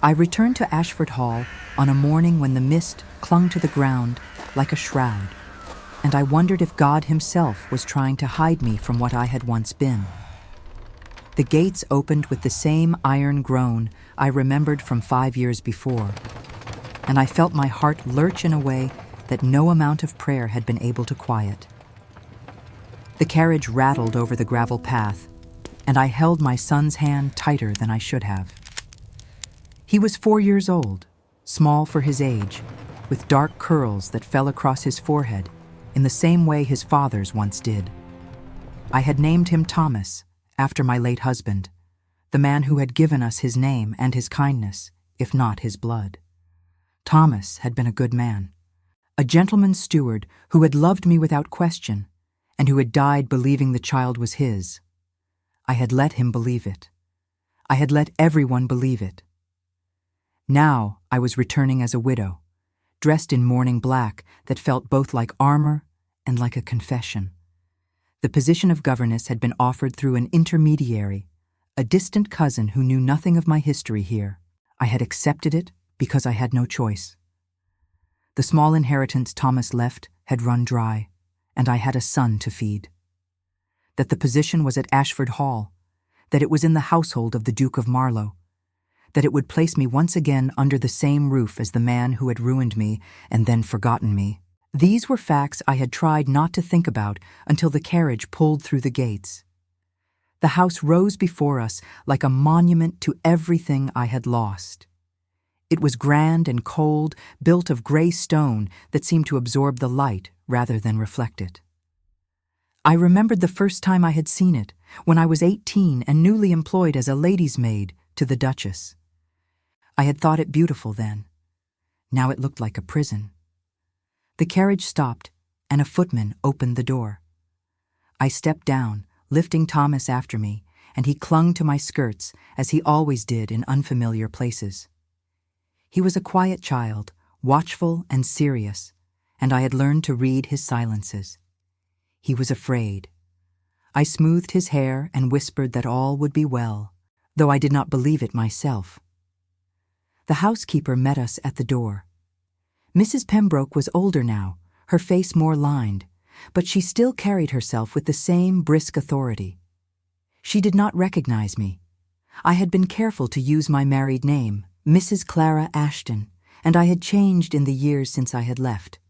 I returned to Ashford Hall on a morning when the mist clung to the ground like a shroud, and I wondered if God himself was trying to hide me from what I had once been. The gates opened with the same iron groan I remembered from 5 years before, and I felt my heart lurch in a way that no amount of prayer had been able to quiet. The carriage rattled over the gravel path, and I held my son's hand tighter than I should have. He was 4 years old, small for his age, with dark curls that fell across his forehead in the same way his father's once did. I had named him Thomas, after my late husband, the man who had given us his name and his kindness, if not his blood. Thomas had been a good man, a gentleman's steward who had loved me without question, and who had died believing the child was his. I had let him believe it. I had let everyone believe it. Now I was returning as a widow, dressed in mourning black that felt both like armor and like a confession. The position of governess had been offered through an intermediary, a distant cousin who knew nothing of my history here. I had accepted it because I had no choice. The small inheritance Thomas left had run dry, and I had a son to feed. That the position was at Ashford Hall, that it was in the household of the Duke of Marlow, that it would place me once again under the same roof as the man who had ruined me and then forgotten me. These were facts I had tried not to think about until the carriage pulled through the gates. The house rose before us like a monument to everything I had lost. It was grand and cold, built of gray stone that seemed to absorb the light rather than reflect it. I remembered the first time I had seen it, when I was 18 and newly employed as a lady's maid to the Duchess. I had thought it beautiful then. Now it looked like a prison. The carriage stopped, and a footman opened the door. I stepped down, lifting Thomas after me, and he clung to my skirts, as he always did in unfamiliar places. He was a quiet child, watchful and serious, and I had learned to read his silences. He was afraid. I smoothed his hair and whispered that all would be well, though I did not believe it myself. The housekeeper met us at the door. Mrs. Pembroke was older now, her face more lined, but she still carried herself with the same brisk authority. She did not recognize me. I had been careful to use my married name, Mrs. Clara Ashton, and I had changed in the years since I had left.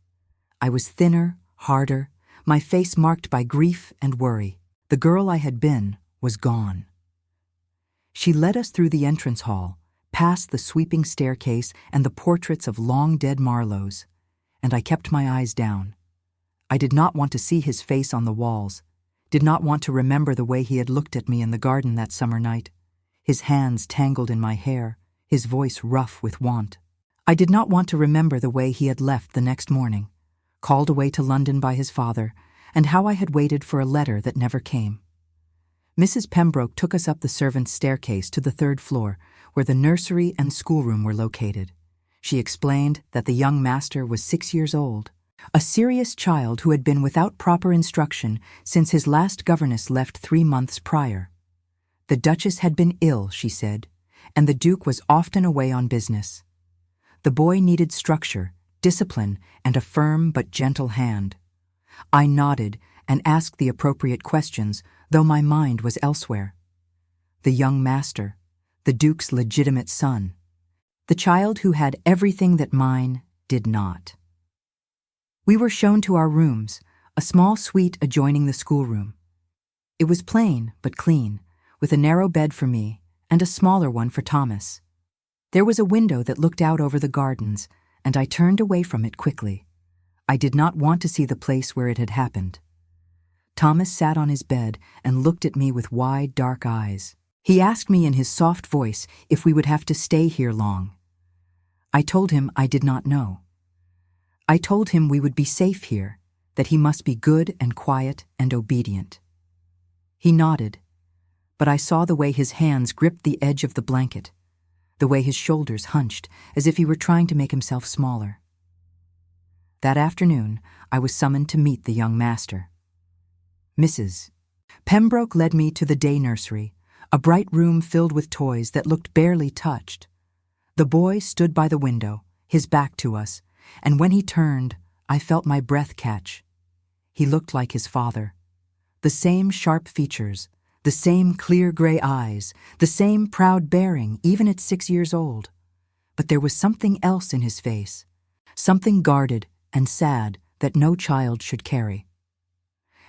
I was thinner, harder, my face marked by grief and worry. The girl I had been was gone. She led us through the entrance hall, past the sweeping staircase and the portraits of long-dead Marlowes, and I kept my eyes down. I did not want to see his face on the walls, did not want to remember the way he had looked at me in the garden that summer night, his hands tangled in my hair, his voice rough with want. I did not want to remember the way he had left the next morning, called away to London by his father, and how I had waited for a letter that never came. Mrs. Pembroke took us up the servants' staircase to the 3rd floor, where the nursery and schoolroom were located. She explained that the young master was 6 years old, a serious child who had been without proper instruction since his last governess left 3 months prior. The Duchess had been ill, she said, and the Duke was often away on business. The boy needed structure, discipline, and a firm but gentle hand. I nodded and asked the appropriate questions, though my mind was elsewhere. The young master, the Duke's legitimate son, the child who had everything that mine did not. We were shown to our rooms, a small suite adjoining the schoolroom. It was plain but clean, with a narrow bed for me and a smaller one for Thomas. There was a window that looked out over the gardens, and I turned away from it quickly. I did not want to see the place where it had happened. Thomas sat on his bed and looked at me with wide, dark eyes. He asked me in his soft voice if we would have to stay here long. I told him I did not know. I told him we would be safe here, that he must be good and quiet and obedient. He nodded, but I saw the way his hands gripped the edge of the blanket, the way his shoulders hunched as if he were trying to make himself smaller. That afternoon, I was summoned to meet the young master. Mrs. Pembroke led me to the day nursery, a bright room filled with toys that looked barely touched. The boy stood by the window, his back to us, and when he turned, I felt my breath catch. He looked like his father. The same sharp features, the same clear gray eyes, the same proud bearing, even at 6 years old. But there was something else in his face, something guarded and sad that no child should carry.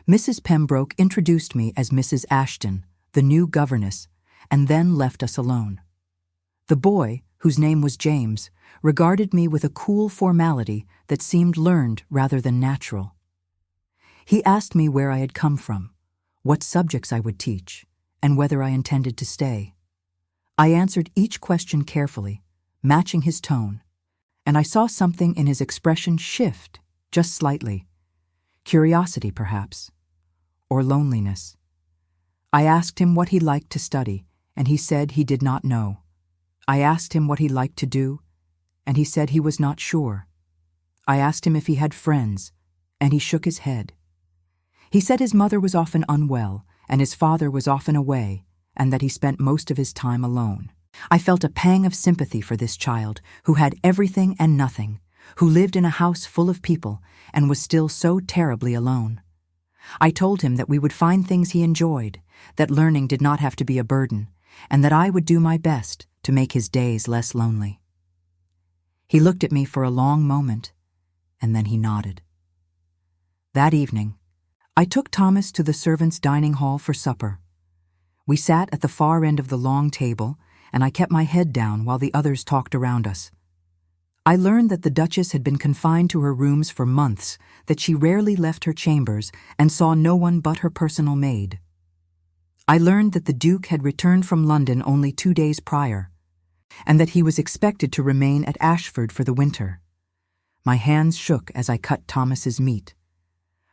Mrs. Pembroke introduced me as Mrs. Ashton, the new governess, and then left us alone. The boy, whose name was James, regarded me with a cool formality that seemed learned rather than natural. He asked me where I had come from, what subjects I would teach, and whether I intended to stay. I answered each question carefully, matching his tone, and I saw something in his expression shift, just slightly. Curiosity, perhaps, or loneliness. I asked him what he liked to study, and he said he did not know. I asked him what he liked to do, and he said he was not sure. I asked him if he had friends, and he shook his head. He said his mother was often unwell, and his father was often away, and that he spent most of his time alone. I felt a pang of sympathy for this child, who had everything and nothing, who lived in a house full of people, and was still so terribly alone. I told him that we would find things he enjoyed, that learning did not have to be a burden, and that I would do my best to make his days less lonely. He looked at me for a long moment, and then he nodded. That evening, I took Thomas to the servants' dining hall for supper. We sat at the far end of the long table, and I kept my head down while the others talked around us. I learned that the Duchess had been confined to her rooms for months, that she rarely left her chambers and saw no one but her personal maid. I learned that the Duke had returned from London only 2 days prior, and that he was expected to remain at Ashford for the winter. My hands shook as I cut Thomas's meat.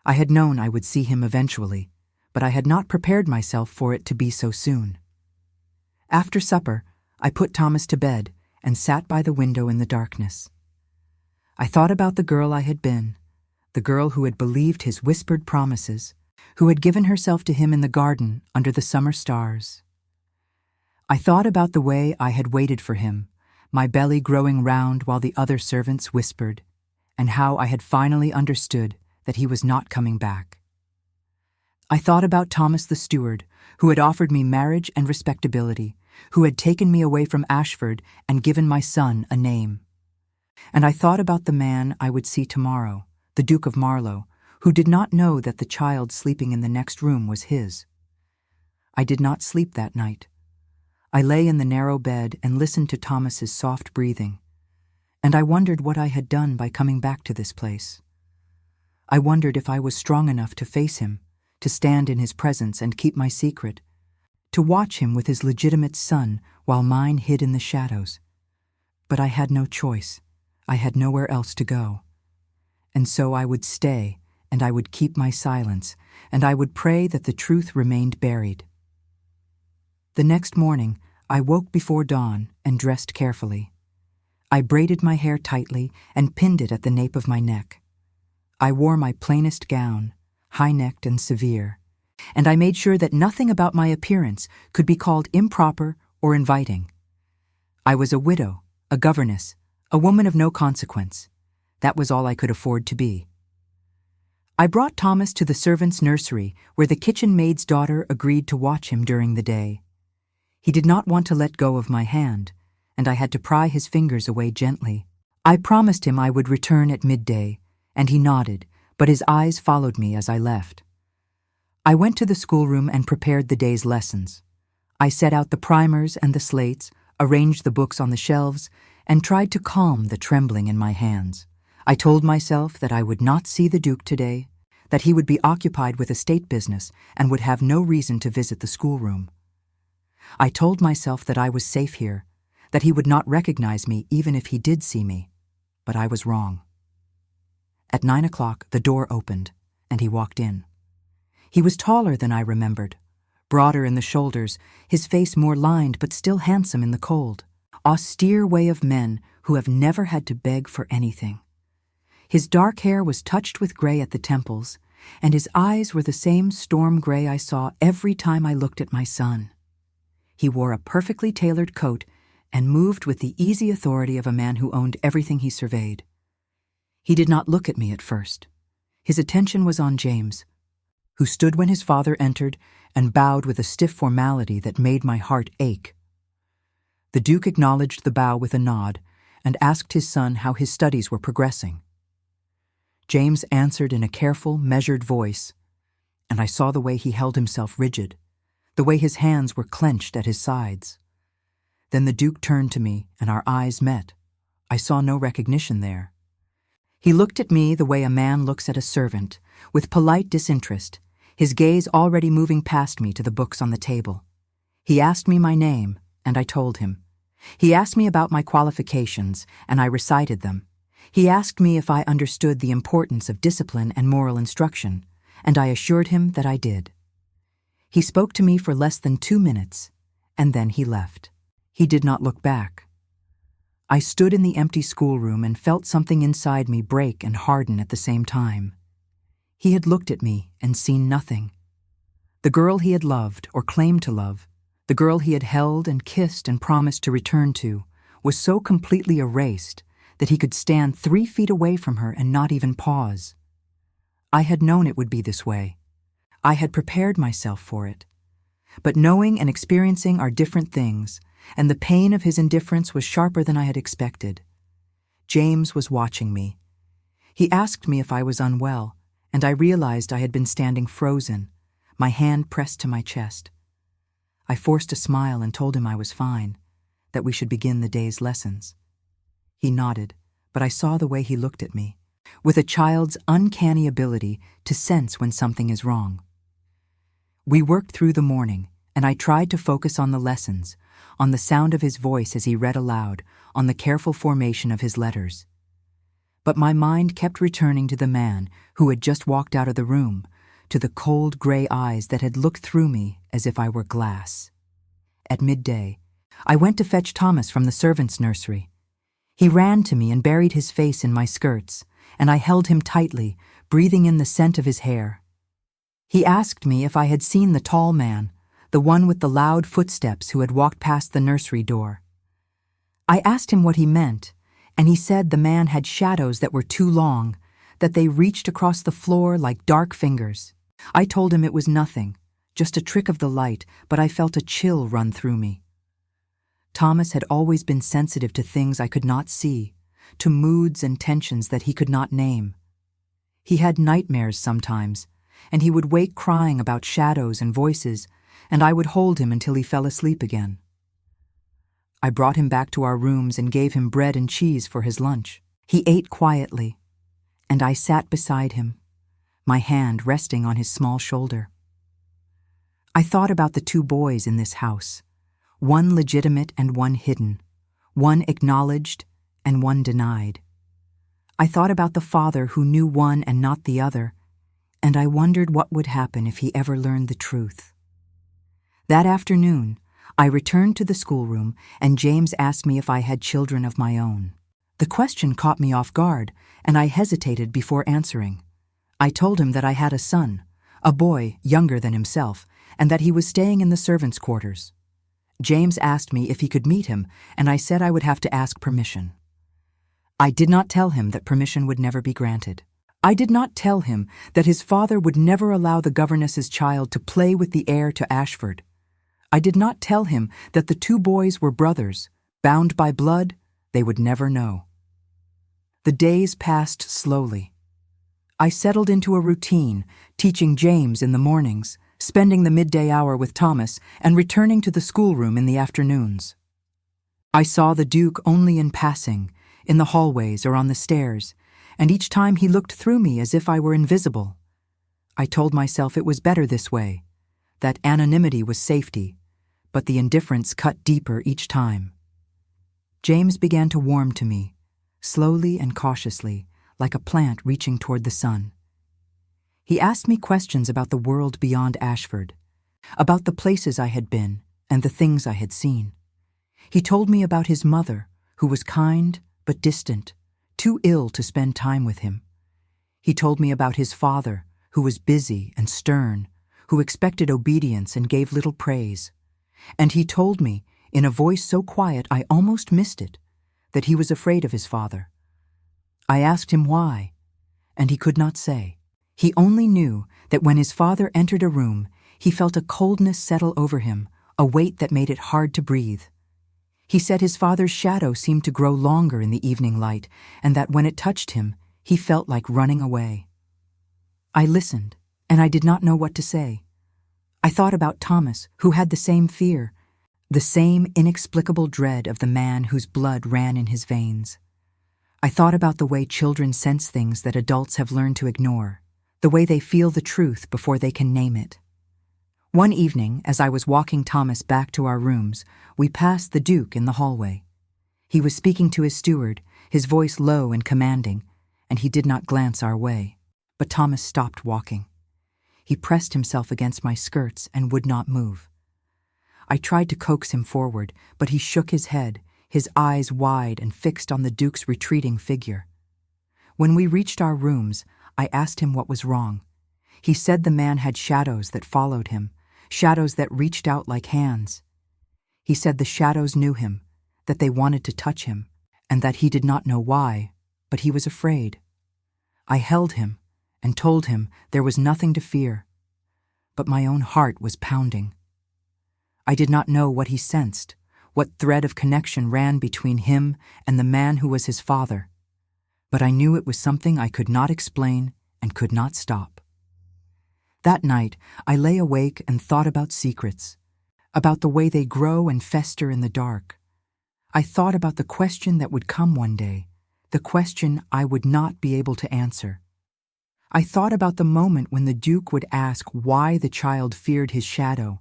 I had known I would see him eventually, but I had not prepared myself for it to be so soon. After supper, I put Thomas to bed and sat by the window in the darkness. I thought about the girl I had been, the girl who had believed his whispered promises, who had given herself to him in the garden under the summer stars. I thought about the way I had waited for him, my belly growing round while the other servants whispered, and how I had finally understood that he was not coming back. I thought about Thomas the steward, who had offered me marriage and respectability, who had taken me away from Ashford and given my son a name. And I thought about the man I would see tomorrow, the Duke of Marlow, who did not know that the child sleeping in the next room was his. I did not sleep that night. I lay in the narrow bed and listened to Thomas's soft breathing, and I wondered what I had done by coming back to this place. I wondered if I was strong enough to face him, to stand in his presence and keep my secret, to watch him with his legitimate son while mine hid in the shadows. But I had no choice. I had nowhere else to go. And so I would stay, and I would keep my silence, and I would pray that the truth remained buried. The next morning, I woke before dawn and dressed carefully. I braided my hair tightly and pinned it at the nape of my neck. I wore my plainest gown, high-necked and severe, and I made sure that nothing about my appearance could be called improper or inviting. I was a widow, a governess, a woman of no consequence. That was all I could afford to be. I brought Thomas to the servants' nursery, where the kitchen maid's daughter agreed to watch him during the day. He did not want to let go of my hand, and I had to pry his fingers away gently. I promised him I would return at midday, and he nodded, but his eyes followed me as I left. I went to the schoolroom and prepared the day's lessons. I set out the primers and the slates, arranged the books on the shelves, and tried to calm the trembling in my hands. I told myself that I would not see the Duke today, that he would be occupied with estate business and would have no reason to visit the schoolroom. I told myself that I was safe here, that he would not recognize me even if he did see me, but I was wrong. At 9 o'clock, the door opened, and he walked in. He was taller than I remembered, broader in the shoulders, his face more lined but still handsome in the cold. Austere way of men who have never had to beg for anything. His dark hair was touched with gray at the temples, and his eyes were the same storm gray I saw every time I looked at my son. He wore a perfectly tailored coat and moved with the easy authority of a man who owned everything he surveyed. He did not look at me at first. His attention was on James, who stood when his father entered and bowed with a stiff formality that made my heart ache. The Duke acknowledged the bow with a nod and asked his son how his studies were progressing. James answered in a careful, measured voice, and I saw the way he held himself rigid, the way his hands were clenched at his sides. Then the Duke turned to me, and our eyes met. I saw no recognition there. He looked at me the way a man looks at a servant, with polite disinterest, his gaze already moving past me to the books on the table. He asked me my name, and I told him. He asked me about my qualifications, and I recited them. He asked me if I understood the importance of discipline and moral instruction, and I assured him that I did. He spoke to me for less than 2 minutes, and then he left. He did not look back. I stood in the empty schoolroom and felt something inside me break and harden at the same time. He had looked at me and seen nothing. The girl he had loved or claimed to love, the girl he had held and kissed and promised to return to, was so completely erased that he could stand 3 feet away from her and not even pause. I had known it would be this way. I had prepared myself for it. But knowing and experiencing are different things, and the pain of his indifference was sharper than I had expected. James was watching me. He asked me if I was unwell, and I realized I had been standing frozen, my hand pressed to my chest. I forced a smile and told him I was fine, that we should begin the day's lessons. He nodded, but I saw the way he looked at me, with a child's uncanny ability to sense when something is wrong. We worked through the morning, and I tried to focus on the lessons, on the sound of his voice as he read aloud, on the careful formation of his letters. But my mind kept returning to the man who had just walked out of the room, to the cold gray eyes that had looked through me as if I were glass. At midday, I went to fetch Thomas from the servants' nursery. He ran to me and buried his face in my skirts, and I held him tightly, breathing in the scent of his hair. He asked me if I had seen the tall man, the one with the loud footsteps who had walked past the nursery door. I asked him what he meant, and he said the man had shadows that were too long, that they reached across the floor like dark fingers. I told him it was nothing, just a trick of the light, but I felt a chill run through me. Thomas had always been sensitive to things I could not see, to moods and tensions that he could not name. He had nightmares sometimes, and he would wake crying about shadows and voices, and I would hold him until he fell asleep again. I brought him back to our rooms and gave him bread and cheese for his lunch. He ate quietly, and I sat beside him, my hand resting on his small shoulder. I thought about the 2 boys in this house, one legitimate and one hidden, one acknowledged and one denied. I thought about the father who knew one and not the other, and I wondered what would happen if he ever learned the truth. That afternoon, I returned to the schoolroom, and James asked me if I had children of my own. The question caught me off guard, and I hesitated before answering. I told him that I had a son, a boy younger than himself, and that he was staying in the servants' quarters. James asked me if he could meet him, and I said I would have to ask permission. I did not tell him that permission would never be granted. I did not tell him that his father would never allow the governess's child to play with the heir to Ashford. I did not tell him that the 2 boys were brothers, bound by blood they would never know. The days passed slowly. I settled into a routine, teaching James in the mornings, spending the midday hour with Thomas, and returning to the schoolroom in the afternoons. I saw the Duke only in passing, in the hallways or on the stairs, and each time he looked through me as if I were invisible. I told myself it was better this way, that anonymity was safety, but the indifference cut deeper each time. James began to warm to me, slowly and cautiously, like a plant reaching toward the sun. He asked me questions about the world beyond Ashford, about the places I had been and the things I had seen. He told me about his mother, who was kind but distant, too ill to spend time with him. He told me about his father, who was busy and stern, who expected obedience and gave little praise. And he told me, in a voice so quiet I almost missed it, that he was afraid of his father. I asked him why, and he could not say. He only knew that when his father entered a room, he felt a coldness settle over him, a weight that made it hard to breathe. He said his father's shadow seemed to grow longer in the evening light, and that when it touched him, he felt like running away. I listened, and I did not know what to say. I thought about Thomas, who had the same fear, the same inexplicable dread of the man whose blood ran in his veins. I thought about the way children sense things that adults have learned to ignore, the way they feel the truth before they can name it. One evening, as I was walking Thomas back to our rooms, we passed the Duke in the hallway. He was speaking to his steward, his voice low and commanding, and he did not glance our way. But Thomas stopped walking. He pressed himself against my skirts and would not move. I tried to coax him forward, but he shook his head, his eyes wide and fixed on the Duke's retreating figure. When we reached our rooms, I asked him what was wrong. He said the man had shadows that followed him, shadows that reached out like hands. He said the shadows knew him, that they wanted to touch him, and that he did not know why, but he was afraid. I held him and told him there was nothing to fear, but my own heart was pounding. I did not know what he sensed, what thread of connection ran between him and the man who was his father, but I knew it was something I could not explain and could not stop. That night, I lay awake and thought about secrets, about the way they grow and fester in the dark. I thought about the question that would come one day, the question I would not be able to answer. I thought about the moment when the Duke would ask why the child feared his shadow,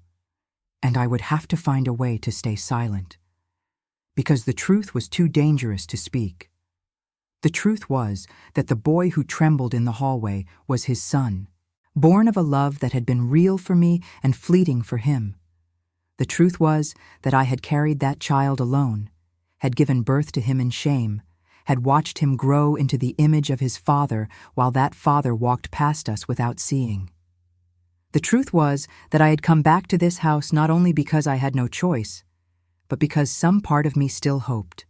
and I would have to find a way to stay silent, because the truth was too dangerous to speak. The truth was that the boy who trembled in the hallway was his son, born of a love that had been real for me and fleeting for him. The truth was that I had carried that child alone, had given birth to him in shame, had watched him grow into the image of his father while that father walked past us without seeing. The truth was that I had come back to this house not only because I had no choice, but because some part of me still hoped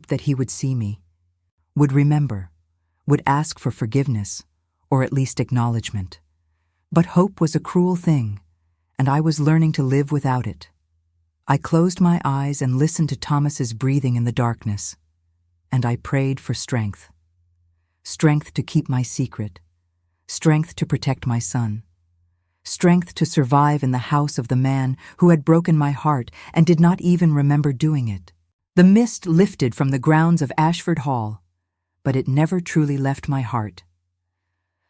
that he would see me, would remember, would ask for forgiveness, or at least acknowledgement. But hope was a cruel thing, and I was learning to live without it. I closed my eyes and listened to Thomas's breathing in the darkness, and I prayed for strength. Strength to keep my secret, strength to protect my son, strength to survive in the house of the man who had broken my heart and did not even remember doing it. The mist lifted from the grounds of Ashford Hall, but it never truly left my heart.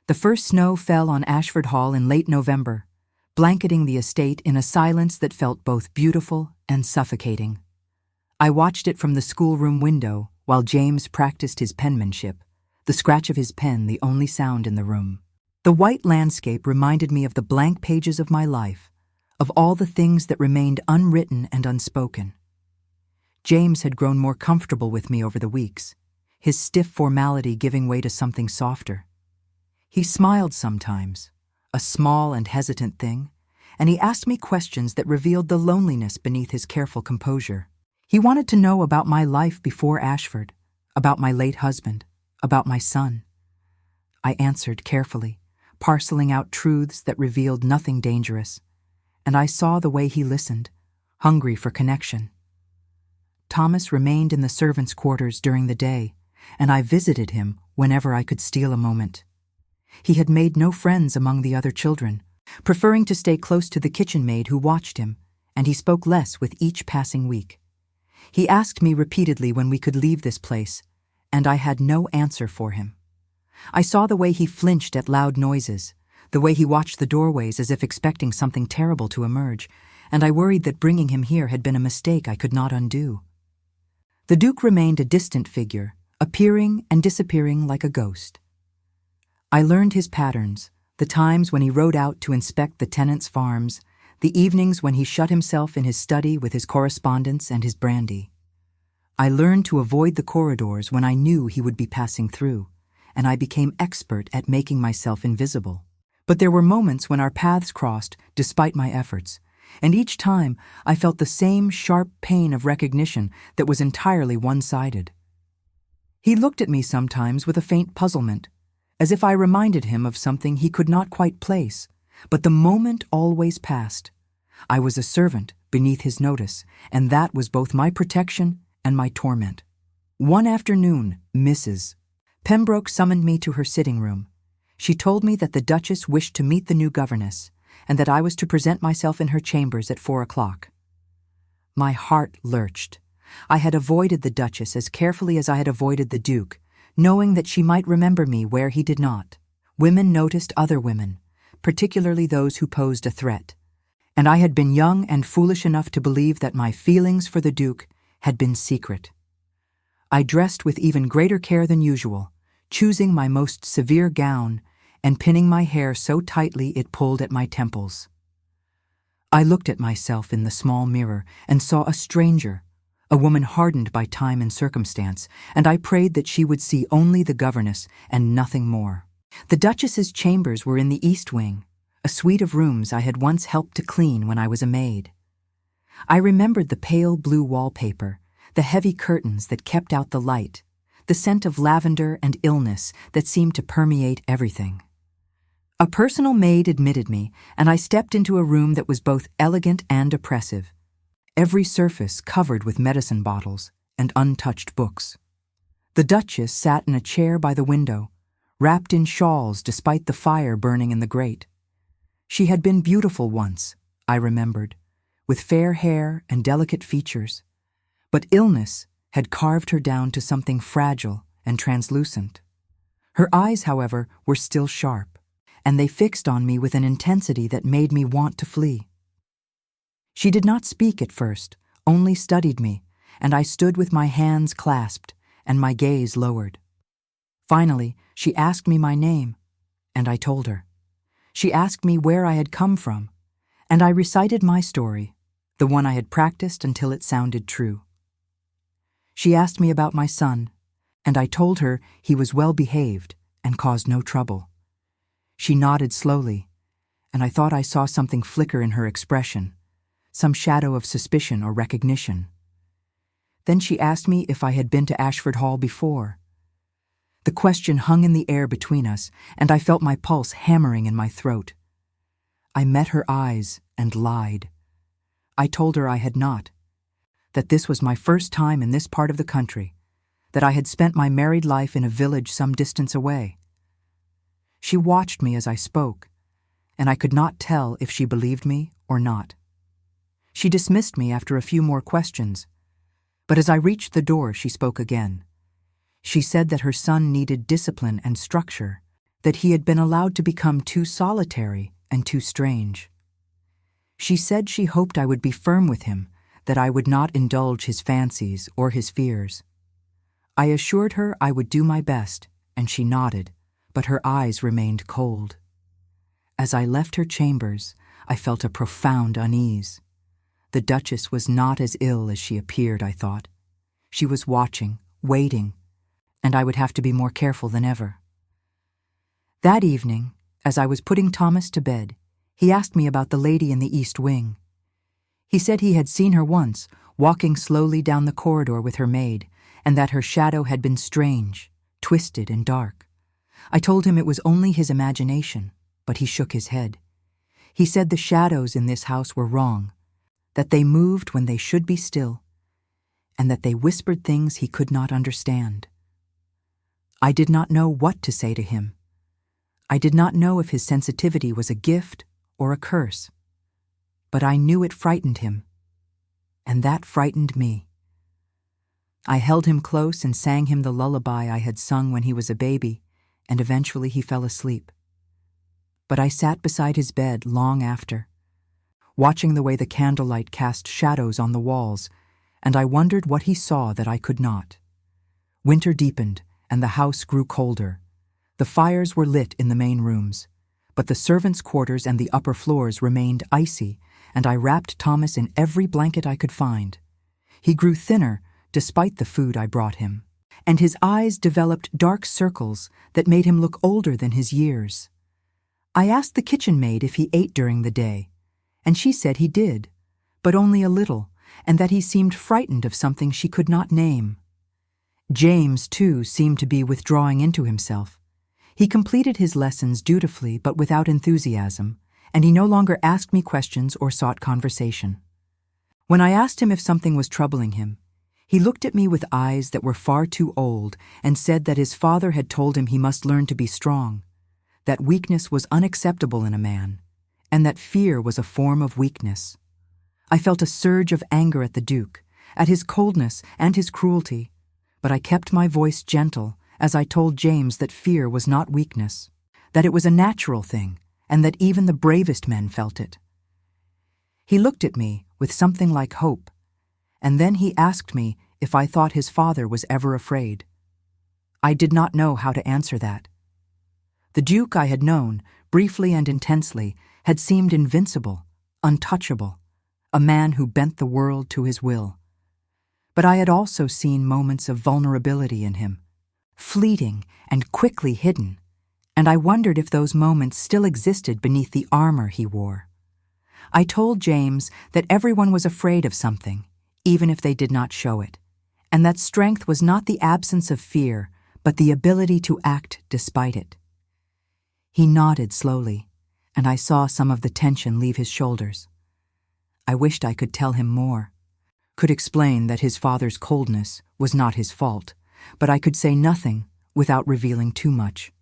The first snow fell on Ashford Hall in late November, blanketing the estate in a silence that felt both beautiful and suffocating. I watched it from the schoolroom window while James practiced his penmanship, the scratch of his pen the only sound in the room. The white landscape reminded me of the blank pages of my life, of all the things that remained unwritten and unspoken. James had grown more comfortable with me over the weeks, his stiff formality giving way to something softer. He smiled sometimes, a small and hesitant thing, and he asked me questions that revealed the loneliness beneath his careful composure. He wanted to know about my life before Ashford, about my late husband, about my son. I answered carefully, parceling out truths that revealed nothing dangerous, and I saw the way he listened, hungry for connection. Thomas remained in the servants' quarters during the day, and I visited him whenever I could steal a moment. He had made no friends among the other children, preferring to stay close to the kitchen maid who watched him, and he spoke less with each passing week. He asked me repeatedly when we could leave this place, and I had no answer for him. I saw the way he flinched at loud noises, the way he watched the doorways as if expecting something terrible to emerge, and I worried that bringing him here had been a mistake I could not undo. The Duke remained a distant figure, appearing and disappearing like a ghost. I learned his patterns, the times when he rode out to inspect the tenants' farms, the evenings when he shut himself in his study with his correspondence and his brandy. I learned to avoid the corridors when I knew he would be passing through, and I became expert at making myself invisible. But there were moments when our paths crossed, despite my efforts, and each time I felt the same sharp pain of recognition that was entirely one-sided. He looked at me sometimes with a faint puzzlement, as if I reminded him of something he could not quite place, but the moment always passed. I was a servant beneath his notice, and that was both my protection and my torment. One afternoon, Mrs. Pembroke summoned me to her sitting room. She told me that the Duchess wished to meet the new governess, and that I was to present myself in her chambers at 4 o'clock. My heart lurched. I had avoided the Duchess as carefully as I had avoided the Duke, knowing that she might remember me where he did not. Women noticed other women, particularly those who posed a threat, and I had been young and foolish enough to believe that my feelings for the Duke had been secret. I dressed with even greater care than usual, choosing my most severe gown and pinning my hair so tightly it pulled at my temples. I looked at myself in the small mirror and saw a stranger, a woman hardened by time and circumstance, and I prayed that she would see only the governess and nothing more. The Duchess's chambers were in the East Wing, a suite of rooms I had once helped to clean when I was a maid. I remembered the pale blue wallpaper, the heavy curtains that kept out the light, the scent of lavender and illness that seemed to permeate everything. A personal maid admitted me, and I stepped into a room that was both elegant and oppressive, every surface covered with medicine bottles and untouched books. The Duchess sat in a chair by the window, wrapped in shawls despite the fire burning in the grate. She had been beautiful once, I remembered, with fair hair and delicate features, but illness had carved her down to something fragile and translucent. Her eyes, however, were still sharp, and they fixed on me with an intensity that made me want to flee. She did not speak at first, only studied me, and I stood with my hands clasped and my gaze lowered. Finally, she asked me my name, and I told her. She asked me where I had come from, and I recited my story, the one I had practiced until it sounded true. She asked me about my son, and I told her he was well behaved and caused no trouble. She nodded slowly, and I thought I saw something flicker in her expression, some shadow of suspicion or recognition. Then she asked me if I had been to Ashford Hall before. The question hung in the air between us, and I felt my pulse hammering in my throat. I met her eyes and lied. I told her I had not, that this was my first time in this part of the country, that I had spent my married life in a village some distance away. She watched me as I spoke, and I could not tell if she believed me or not. She dismissed me after a few more questions, but as I reached the door, she spoke again. She said that her son needed discipline and structure, that he had been allowed to become too solitary and too strange. She said she hoped I would be firm with him, that I would not indulge his fancies or his fears. I assured her I would do my best, and she nodded, but her eyes remained cold. As I left her chambers, I felt a profound unease. The Duchess was not as ill as she appeared, I thought. She was watching, waiting, and I would have to be more careful than ever. That evening, as I was putting Thomas to bed, he asked me about the lady in the East Wing. He said he had seen her once, walking slowly down the corridor with her maid, and that her shadow had been strange, twisted and dark. I told him it was only his imagination, but he shook his head. He said the shadows in this house were wrong, that they moved when they should be still, and that they whispered things he could not understand. I did not know what to say to him. I did not know if his sensitivity was a gift or a curse, but I knew it frightened him, and that frightened me. I held him close and sang him the lullaby I had sung when he was a baby, and eventually he fell asleep. But I sat beside his bed long after, watching the way the candlelight cast shadows on the walls, and I wondered what he saw that I could not. Winter deepened, and the house grew colder. The fires were lit in the main rooms, but the servants' quarters and the upper floors remained icy, and I wrapped Thomas in every blanket I could find. He grew thinner despite the food I brought him, and his eyes developed dark circles that made him look older than his years. I asked the kitchen maid if he ate during the day, and she said he did, but only a little, and that he seemed frightened of something she could not name. James, too, seemed to be withdrawing into himself. He completed his lessons dutifully but without enthusiasm, and he no longer asked me questions or sought conversation. When I asked him if something was troubling him, he looked at me with eyes that were far too old and said that his father had told him he must learn to be strong, that weakness was unacceptable in a man, and that fear was a form of weakness. I felt a surge of anger at the Duke, at his coldness and his cruelty, but I kept my voice gentle as I told James that fear was not weakness, that it was a natural thing, and that even the bravest men felt it. He looked at me with something like hope, and then he asked me if I thought his father was ever afraid. I did not know how to answer that. The Duke I had known, briefly and intensely, had seemed invincible, untouchable, a man who bent the world to his will. But I had also seen moments of vulnerability in him, fleeting and quickly hidden, and I wondered if those moments still existed beneath the armor he wore. I told James that everyone was afraid of something, even if they did not show it, and that strength was not the absence of fear, but the ability to act despite it. He nodded slowly, and I saw some of the tension leave his shoulders. I wished I could tell him more, could explain that his father's coldness was not his fault, but I could say nothing without revealing too much.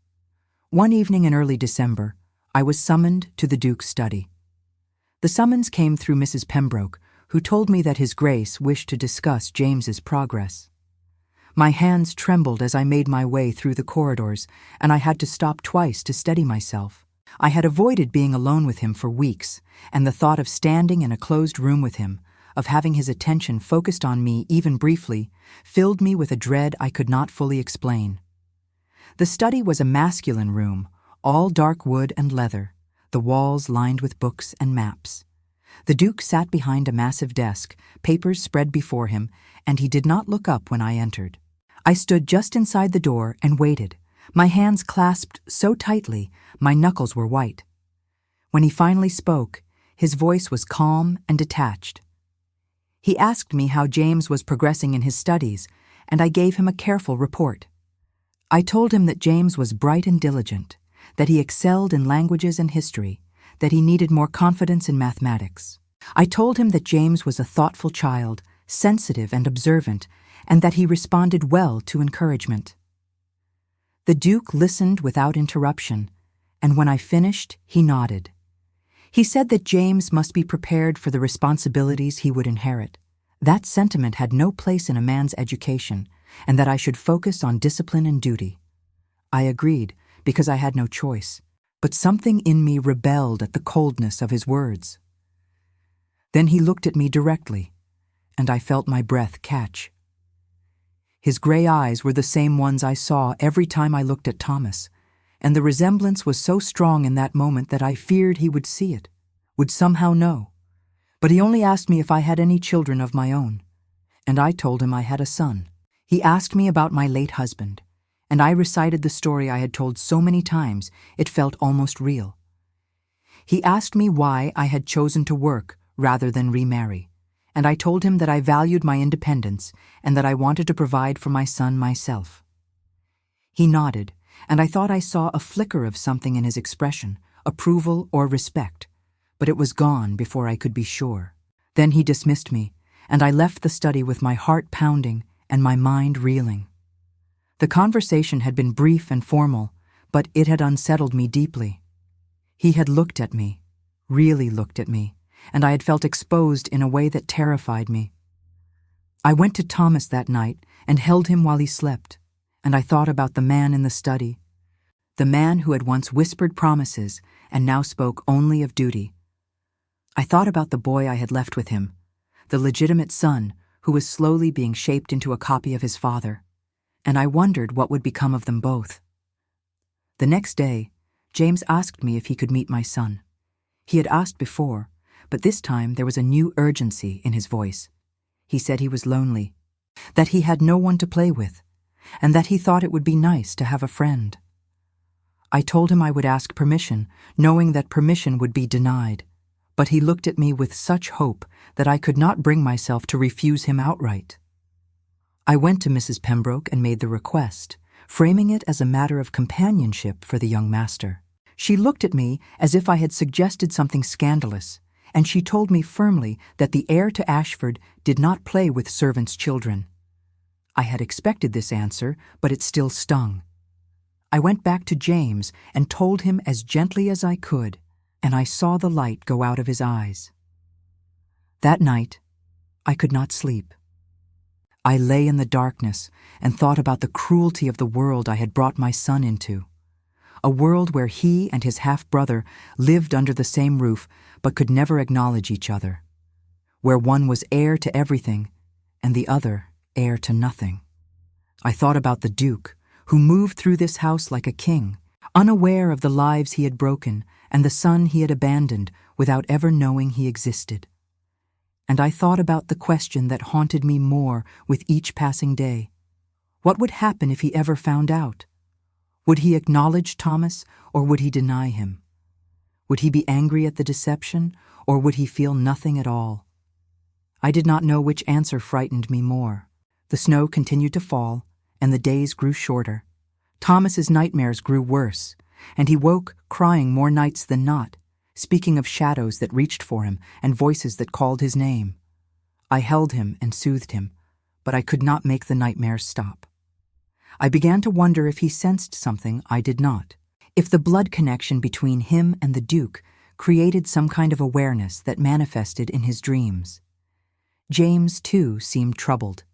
One evening in early December, I was summoned to the Duke's study. The summons came through Mrs. Pembroke, who told me that His Grace wished to discuss James's progress. My hands trembled as I made my way through the corridors, and I had to stop twice to steady myself. I had avoided being alone with him for weeks, and the thought of standing in a closed room with him, of having his attention focused on me even briefly, filled me with a dread I could not fully explain. The study was a masculine room, all dark wood and leather, the walls lined with books and maps. The Duke sat behind a massive desk, papers spread before him, and he did not look up when I entered. I stood just inside the door and waited, my hands clasped so tightly my knuckles were white. When he finally spoke, his voice was calm and detached. He asked me how James was progressing in his studies, and I gave him a careful report. I told him that James was bright and diligent, that he excelled in languages and history, that he needed more confidence in mathematics. I told him that James was a thoughtful child, sensitive and observant, and that he responded well to encouragement. The Duke listened without interruption, and when I finished, he nodded. He said that James must be prepared for the responsibilities he would inherit. That sentiment had no place in a man's education, and that I should focus on discipline and duty. I agreed, because I had no choice, but something in me rebelled at the coldness of his words. Then he looked at me directly, and I felt my breath catch. His gray eyes were the same ones I saw every time I looked at Thomas, and the resemblance was so strong in that moment that I feared he would see it, would somehow know. But he only asked me if I had any children of my own, and I told him I had a son. He asked me about my late husband, and I recited the story I had told so many times it felt almost real. He asked me why I had chosen to work rather than remarry, and I told him that I valued my independence and that I wanted to provide for my son myself. He nodded, and I thought I saw a flicker of something in his expression, approval or respect, but it was gone before I could be sure. Then he dismissed me, and I left the study with my heart pounding and my mind reeling. The conversation had been brief and formal, but it had unsettled me deeply. He had looked at me, really looked at me, and I had felt exposed in a way that terrified me. I went to Thomas that night and held him while he slept, and I thought about the man in the study, the man who had once whispered promises and now spoke only of duty. I thought about the boy I had left with him, the legitimate son who was slowly being shaped into a copy of his father, and I wondered what would become of them both. The next day, James asked me if he could meet my son. He had asked before, but this time there was a new urgency in his voice. He said he was lonely, that he had no one to play with, and that he thought it would be nice to have a friend. I told him I would ask permission, knowing that permission would be denied, But he looked at me with such hope that I could not bring myself to refuse him outright. I went to Mrs. Pembroke and made the request, framing it as a matter of companionship for the young master. She looked at me as if I had suggested something scandalous, and she told me firmly that the heir to Ashford did not play with servants' children. I had expected this answer, but it still stung. I went back to James and told him as gently as I could, and I saw the light go out of his eyes. That night, I could not sleep. I lay in the darkness and thought about the cruelty of the world I had brought my son into. A world where he and his half-brother lived under the same roof but could never acknowledge each other. Where one was heir to everything and the other heir to nothing. I thought about the Duke, who moved through this house like a king, unaware of the lives he had broken and the son he had abandoned without ever knowing he existed. And I thought about the question that haunted me more with each passing day. What would happen if he ever found out? Would he acknowledge Thomas, or would he deny him? Would he be angry at the deception, or would he feel nothing at all? I did not know which answer frightened me more. The snow continued to fall, and the days grew shorter. Thomas's nightmares grew worse, and he woke crying more nights than not, speaking of shadows that reached for him and voices that called his name. I held him and soothed him, but I could not make the nightmares stop. I began to wonder if he sensed something I did not, if the blood connection between him and the Duke created some kind of awareness that manifested in his dreams. James, too, seemed troubled.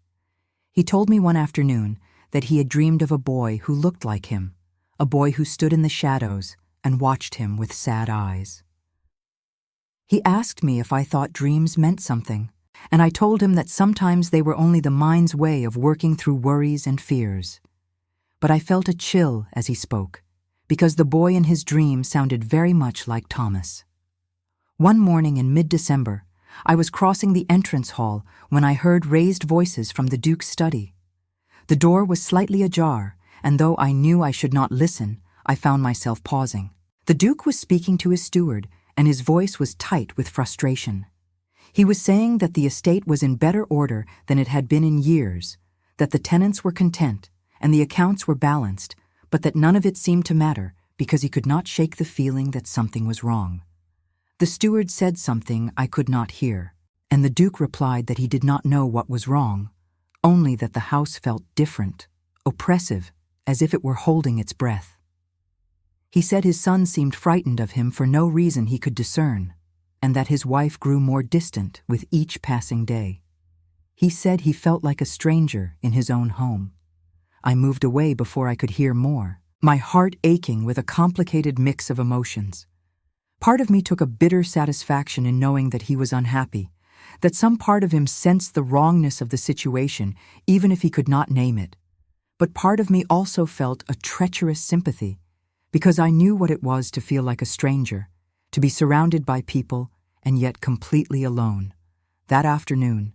He told me one afternoon that he had dreamed of a boy who looked like him, a boy who stood in the shadows and watched him with sad eyes. He asked me if I thought dreams meant something, and I told him that sometimes they were only the mind's way of working through worries and fears. But I felt a chill as he spoke, because the boy in his dream sounded very much like Thomas. One morning in mid-December, I was crossing the entrance hall when I heard raised voices from the Duke's study. The door was slightly ajar, and though I knew I should not listen, I found myself pausing. The Duke was speaking to his steward, and his voice was tight with frustration. He was saying that the estate was in better order than it had been in years, that the tenants were content, and the accounts were balanced, but that none of it seemed to matter because he could not shake the feeling that something was wrong. The steward said something I could not hear, and the Duke replied that he did not know what was wrong, only that the house felt different, oppressive, as if it were holding its breath. He said his son seemed frightened of him for no reason he could discern, and that his wife grew more distant with each passing day. He said he felt like a stranger in his own home. I moved away before I could hear more, my heart aching with a complicated mix of emotions. Part of me took a bitter satisfaction in knowing that he was unhappy, that some part of him sensed the wrongness of the situation even if he could not name it. But part of me also felt a treacherous sympathy, because I knew what it was to feel like a stranger, to be surrounded by people and yet completely alone. That afternoon,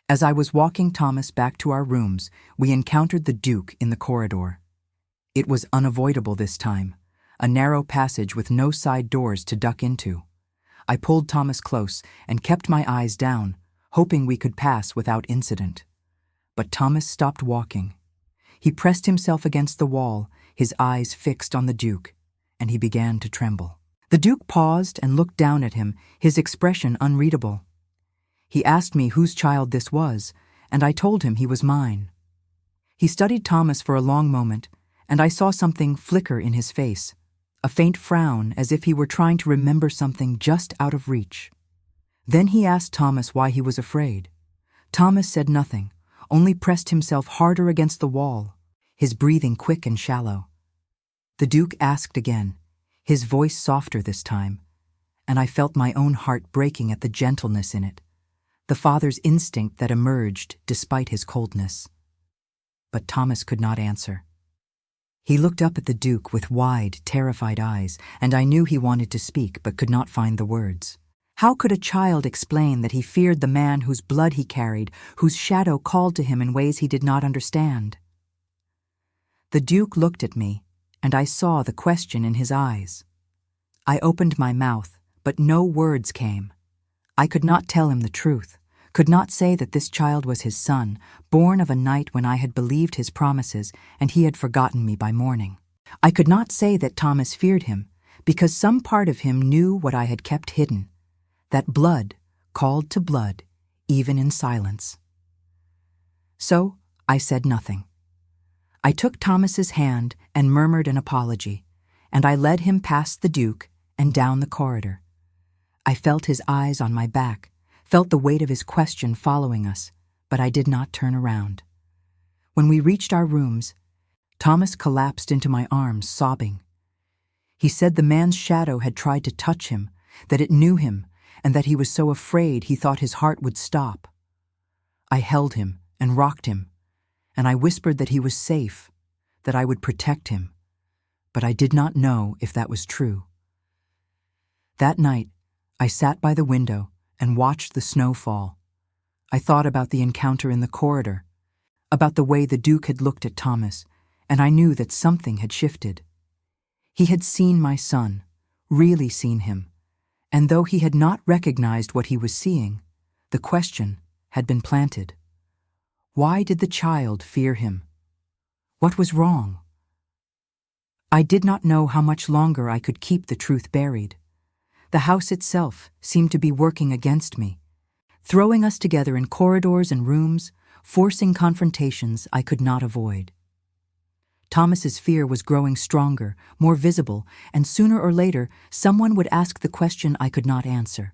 as I was walking Thomas back to our rooms, we encountered the Duke in the corridor. It was unavoidable this time, a narrow passage with no side doors to duck into. I pulled Thomas close and kept my eyes down, hoping we could pass without incident. But Thomas stopped walking. He pressed himself against the wall, his eyes fixed on the Duke, and he began to tremble. The Duke paused and looked down at him, his expression unreadable. He asked me whose child this was, and I told him he was mine. He studied Thomas for a long moment, and I saw something flicker in his face, a faint frown as if he were trying to remember something just out of reach. Then he asked Thomas why he was afraid. Thomas said nothing, only pressed himself harder against the wall, his breathing quick and shallow. The Duke asked again, his voice softer this time, and I felt my own heart breaking at the gentleness in it, the father's instinct that emerged despite his coldness. But Thomas could not answer. He looked up at the Duke with wide, terrified eyes, and I knew he wanted to speak but could not find the words. How could a child explain that he feared the man whose blood he carried, whose shadow called to him in ways he did not understand? The Duke looked at me, and I saw the question in his eyes. I opened my mouth, but no words came. I could not tell him the truth, could not say that this child was his son, born of a night when I had believed his promises and he had forgotten me by morning. I could not say that Thomas feared him, because some part of him knew what I had kept hidden, that blood called to blood, even in silence. So I said nothing. I took Thomas's hand and murmured an apology, and I led him past the Duke and down the corridor. I felt his eyes on my back, felt the weight of his question following us, but I did not turn around. When we reached our rooms, Thomas collapsed into my arms, sobbing. He said the man's shadow had tried to touch him, that it knew him, and that he was so afraid he thought his heart would stop. I held him and rocked him, and I whispered that he was safe, that I would protect him, but I did not know if that was true. That night, I sat by the window and watched the snow fall. I thought about the encounter in the corridor, about the way the Duke had looked at Thomas, and I knew that something had shifted. He had seen my son, really seen him, and though he had not recognized what he was seeing, the question had been planted. Why did the child fear him? What was wrong? I did not know how much longer I could keep the truth buried. The house itself seemed to be working against me, throwing us together in corridors and rooms, forcing confrontations I could not avoid. Thomas's fear was growing stronger, more visible, and sooner or later someone would ask the question I could not answer.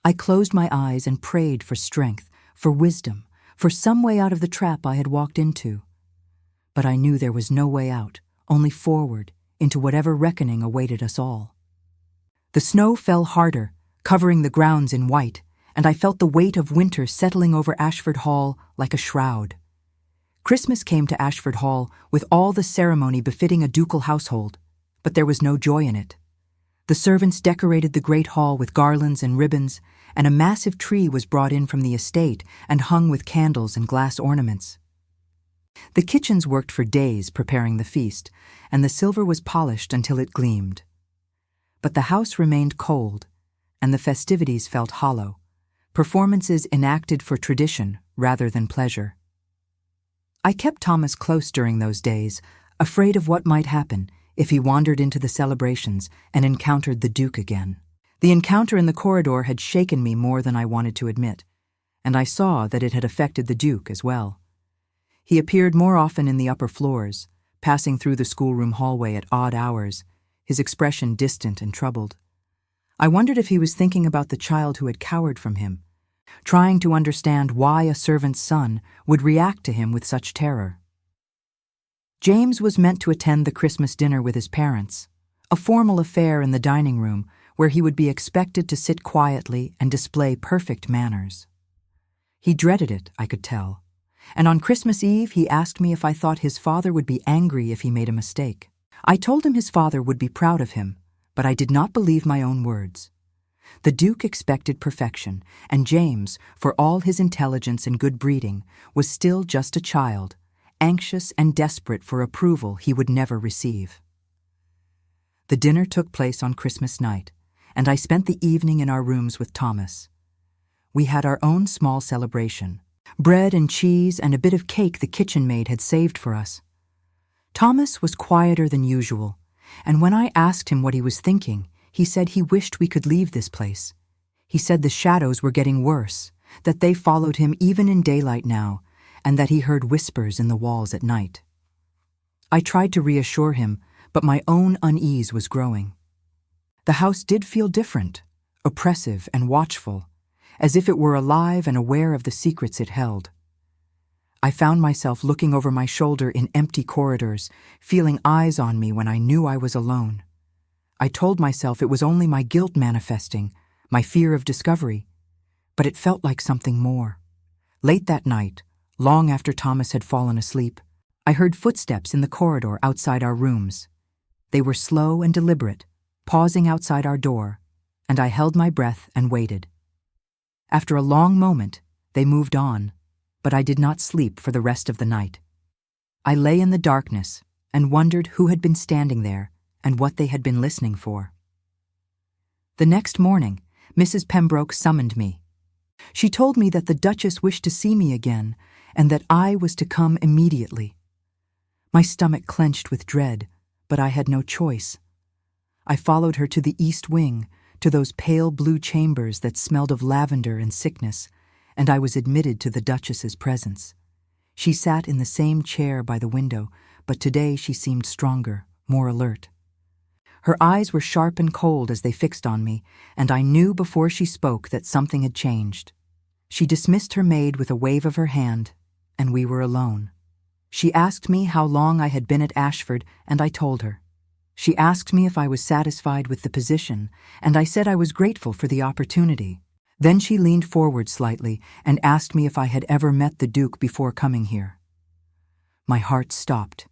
I closed my eyes and prayed for strength, for wisdom, for some way out of the trap I had walked into. But I knew there was no way out, only forward, into whatever reckoning awaited us all. The snow fell harder, covering the grounds in white, and I felt the weight of winter settling over Ashford Hall like a shroud. Christmas came to Ashford Hall with all the ceremony befitting a ducal household, but there was no joy in it. The servants decorated the great hall with garlands and ribbons, and a massive tree was brought in from the estate and hung with candles and glass ornaments. The kitchens worked for days preparing the feast, and the silver was polished until it gleamed. But the house remained cold, and the festivities felt hollow, performances enacted for tradition rather than pleasure. I kept Thomas close during those days, afraid of what might happen if he wandered into the celebrations and encountered the Duke again. The encounter in the corridor had shaken me more than I wanted to admit, and I saw that it had affected the Duke as well. He appeared more often in the upper floors, passing through the schoolroom hallway at odd hours, his expression distant and troubled. I wondered if he was thinking about the child who had cowered from him, trying to understand why a servant's son would react to him with such terror. James was meant to attend the Christmas dinner with his parents, a formal affair in the dining room where he would be expected to sit quietly and display perfect manners. He dreaded it, I could tell, and on Christmas Eve he asked me if I thought his father would be angry if he made a mistake. I told him his father would be proud of him, but I did not believe my own words. The Duke expected perfection, and James, for all his intelligence and good breeding, was still just a child, anxious and desperate for approval he would never receive. The dinner took place on Christmas night, and I spent the evening in our rooms with Thomas. We had our own small celebration, bread and cheese and a bit of cake the kitchen maid had saved for us. Thomas was quieter than usual, and when I asked him what he was thinking, he said he wished we could leave this place. He said the shadows were getting worse, that they followed him even in daylight now, and that he heard whispers in the walls at night. I tried to reassure him, but my own unease was growing. The house did feel different, oppressive and watchful, as if it were alive and aware of the secrets it held. I found myself looking over my shoulder in empty corridors, feeling eyes on me when I knew I was alone. I told myself it was only my guilt manifesting, my fear of discovery, but it felt like something more. Late that night, long after Thomas had fallen asleep, I heard footsteps in the corridor outside our rooms. They were slow and deliberate, pausing outside our door, and I held my breath and waited. After a long moment, they moved on, but I did not sleep for the rest of the night. I lay in the darkness and wondered who had been standing there and what they had been listening for. The next morning, Mrs. Pembroke summoned me. She told me that the Duchess wished to see me again, and that I was to come immediately. My stomach clenched with dread, but I had no choice. I followed her to the east wing, to those pale blue chambers that smelled of lavender and sickness, and I was admitted to the Duchess's presence. She sat in the same chair by the window, but today she seemed stronger, more alert. Her eyes were sharp and cold as they fixed on me, and I knew before she spoke that something had changed. She dismissed her maid with a wave of her hand, and we were alone. She asked me how long I had been at Ashford, and I told her. She asked me if I was satisfied with the position, and I said I was grateful for the opportunity. Then she leaned forward slightly and asked me if I had ever met the Duke before coming here. My heart stopped.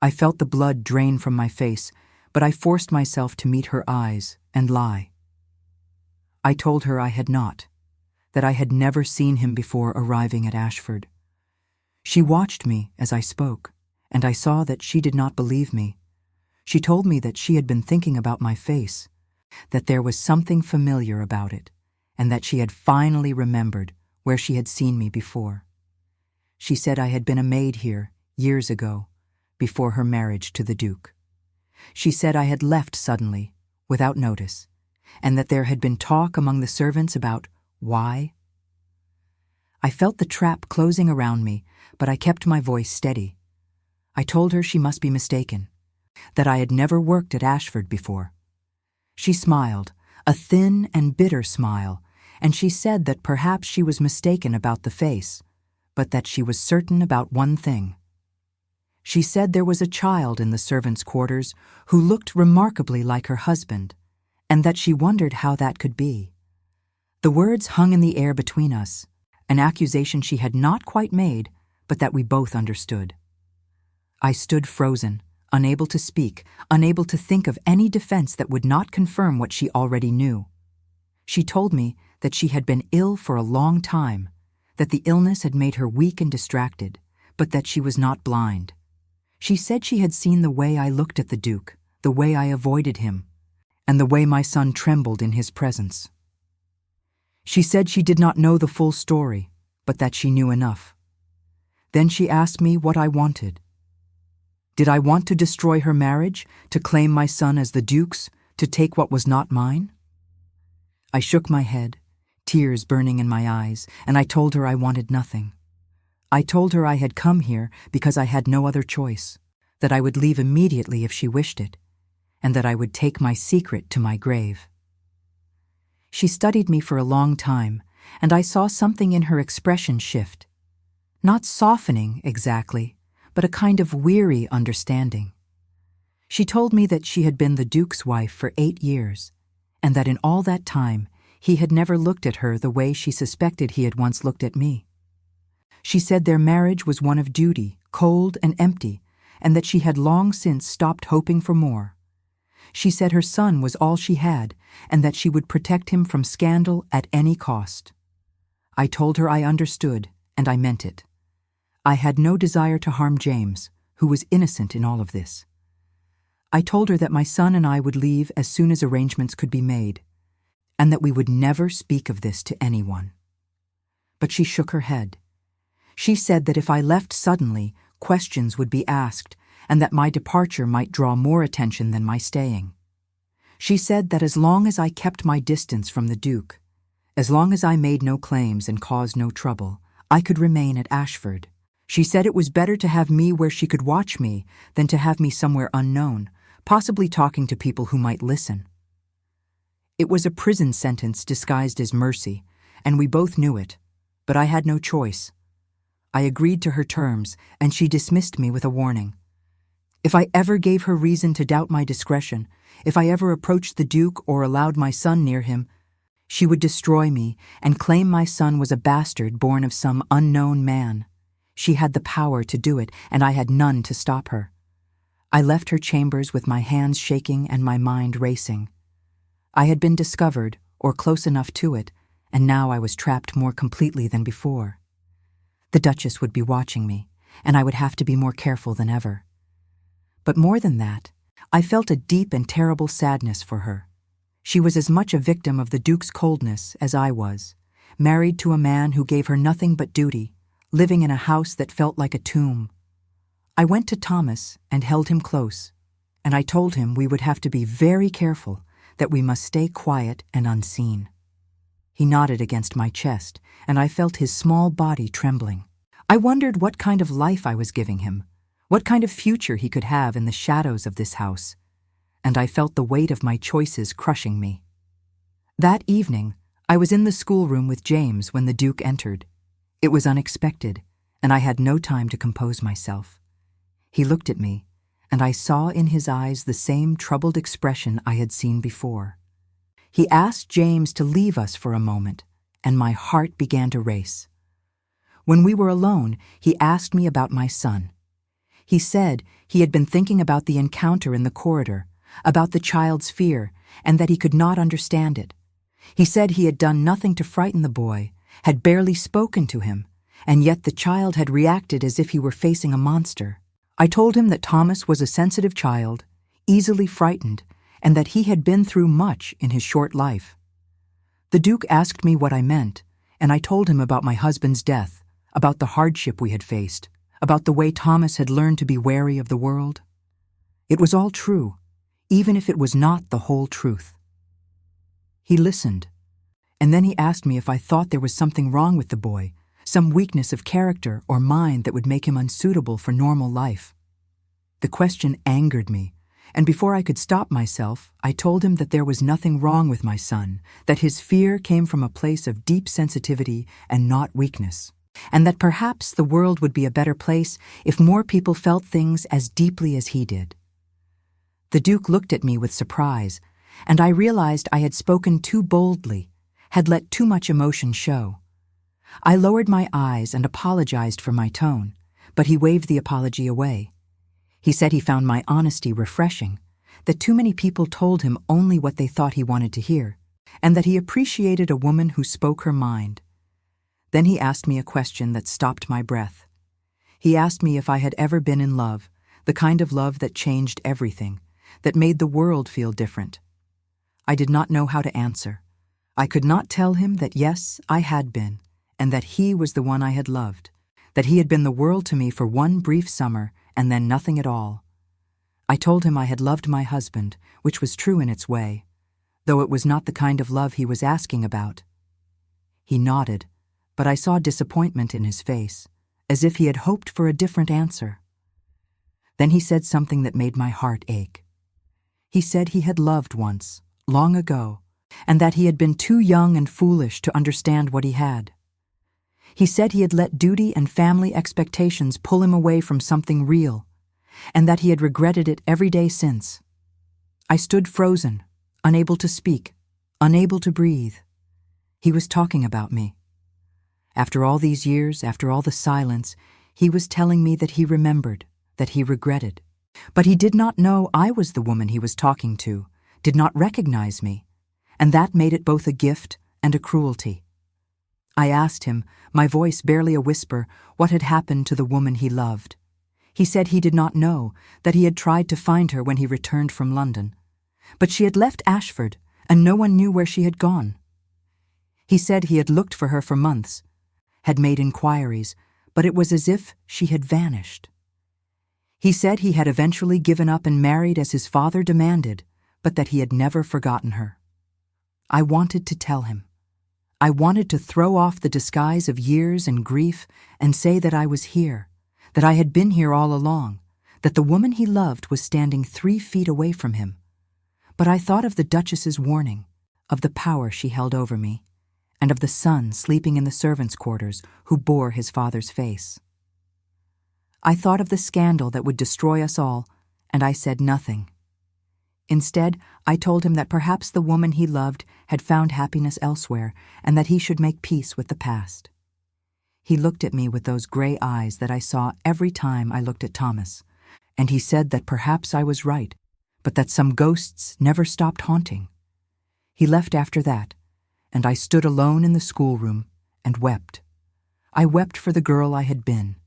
I felt the blood drain from my face, but I forced myself to meet her eyes and lie. I told her I had not, that I had never seen him before arriving at Ashford. She watched me as I spoke, and I saw that she did not believe me. She told me that she had been thinking about my face, that there was something familiar about it, and that she had finally remembered where she had seen me before. She said I had been a maid here years ago, before her marriage to the Duke. She said I had left suddenly, without notice, and that there had been talk among the servants about why. I felt the trap closing around me, but I kept my voice steady. I told her she must be mistaken, that I had never worked at Ashford before. She smiled, a thin and bitter smile, and she said that perhaps she was mistaken about the face, but that she was certain about one thing. She said there was a child in the servants' quarters who looked remarkably like her husband, and that she wondered how that could be. The words hung in the air between us, an accusation she had not quite made, but that we both understood. I stood frozen, unable to speak, unable to think of any defense that would not confirm what she already knew. She told me that she had been ill for a long time, that the illness had made her weak and distracted, but that she was not blind. She said she had seen the way I looked at the Duke, the way I avoided him, and the way my son trembled in his presence. She said she did not know the full story, but that she knew enough. Then she asked me what I wanted. Did I want to destroy her marriage, to claim my son as the Duke's, to take what was not mine? I shook my head, tears burning in my eyes, and I told her I wanted nothing. I told her I had come here because I had no other choice, that I would leave immediately if she wished it, and that I would take my secret to my grave. She studied me for a long time, and I saw something in her expression shift. Not softening exactly, but a kind of weary understanding. She told me that she had been the Duke's wife for 8 years, and that in all that time he had never looked at her the way she suspected he had once looked at me. She said their marriage was one of duty, cold and empty, and that she had long since stopped hoping for more. She said her son was all she had, and that she would protect him from scandal at any cost. I told her I understood, and I meant it. I had no desire to harm James, who was innocent in all of this. I told her that my son and I would leave as soon as arrangements could be made, and that we would never speak of this to anyone. But she shook her head. She said that if I left suddenly, questions would be asked, and that my departure might draw more attention than my staying. She said that as long as I kept my distance from the Duke, as long as I made no claims and caused no trouble, I could remain at Ashford. She said it was better to have me where she could watch me than to have me somewhere unknown, possibly talking to people who might listen. It was a prison sentence disguised as mercy, and we both knew it, but I had no choice. I agreed to her terms, and she dismissed me with a warning. If I ever gave her reason to doubt my discretion, if I ever approached the Duke or allowed my son near him, she would destroy me and claim my son was a bastard born of some unknown man. She had the power to do it, and I had none to stop her. I left her chambers with my hands shaking and my mind racing. I had been discovered, or close enough to it, and now I was trapped more completely than before. The Duchess would be watching me, and I would have to be more careful than ever. But more than that, I felt a deep and terrible sadness for her. She was as much a victim of the Duke's coldness as I was, married to a man who gave her nothing but duty, living in a house that felt like a tomb. I went to Thomas and held him close, and I told him we would have to be very careful, that we must stay quiet and unseen. He nodded against my chest, and I felt his small body trembling. I wondered what kind of life I was giving him, what kind of future he could have in the shadows of this house, and I felt the weight of my choices crushing me. That evening, I was in the schoolroom with James when the Duke entered. It was unexpected, and I had no time to compose myself. He looked at me, and I saw in his eyes the same troubled expression I had seen before. He asked James to leave us for a moment, and my heart began to race. When we were alone, he asked me about my son. He said he had been thinking about the encounter in the corridor, about the child's fear, and that he could not understand it. He said he had done nothing to frighten the boy, had barely spoken to him, and yet the child had reacted as if he were facing a monster. I told him that Thomas was a sensitive child, easily frightened, and that he had been through much in his short life. The Duke asked me what I meant, and I told him about my husband's death, about the hardship we had faced, about the way Thomas had learned to be wary of the world. It was all true, even if it was not the whole truth. He listened, and then he asked me if I thought there was something wrong with the boy, some weakness of character or mind that would make him unsuitable for normal life. The question angered me, and before I could stop myself, I told him that there was nothing wrong with my son, that his fear came from a place of deep sensitivity and not weakness, and that perhaps the world would be a better place if more people felt things as deeply as he did. The Duke looked at me with surprise, and I realized I had spoken too boldly, had let too much emotion show. I lowered my eyes and apologized for my tone, but he waved the apology away. He said he found my honesty refreshing, that too many people told him only what they thought he wanted to hear, and that he appreciated a woman who spoke her mind. Then he asked me a question that stopped my breath. He asked me if I had ever been in love, the kind of love that changed everything, that made the world feel different. I did not know how to answer. I could not tell him that yes, I had been, and that he was the one I had loved, that he had been the world to me for one brief summer and then nothing at all. I told him I had loved my husband, which was true in its way, though it was not the kind of love he was asking about. He nodded, but I saw disappointment in his face, as if he had hoped for a different answer. Then he said something that made my heart ache. He said he had loved once, long ago, and that he had been too young and foolish to understand what he had. He said he had let duty and family expectations pull him away from something real, and that he had regretted it every day since. I stood frozen, unable to speak, unable to breathe. He was talking about me. After all these years, after all the silence, he was telling me that he remembered, that he regretted. But he did not know I was the woman he was talking to, did not recognize me, and that made it both a gift and a cruelty. I asked him, my voice barely a whisper, what had happened to the woman he loved. He said he did not know, that he had tried to find her when he returned from London. But she had left Ashford, and no one knew where she had gone. He said he had looked for her for months, had made inquiries, but it was as if she had vanished. He said he had eventually given up and married as his father demanded, but that he had never forgotten her. I wanted to tell him. I wanted to throw off the disguise of years and grief and say that I was here, that I had been here all along, that the woman he loved was standing 3 feet away from him. But I thought of the Duchess's warning, of the power she held over me, and of the son sleeping in the servants' quarters who bore his father's face. I thought of the scandal that would destroy us all, and I said nothing. Instead, I told him that perhaps the woman he loved had found happiness elsewhere and that he should make peace with the past. He looked at me with those gray eyes that I saw every time I looked at Thomas, and he said that perhaps I was right, but that some ghosts never stopped haunting. He left after that, and I stood alone in the schoolroom and wept. I wept for the girl I had been,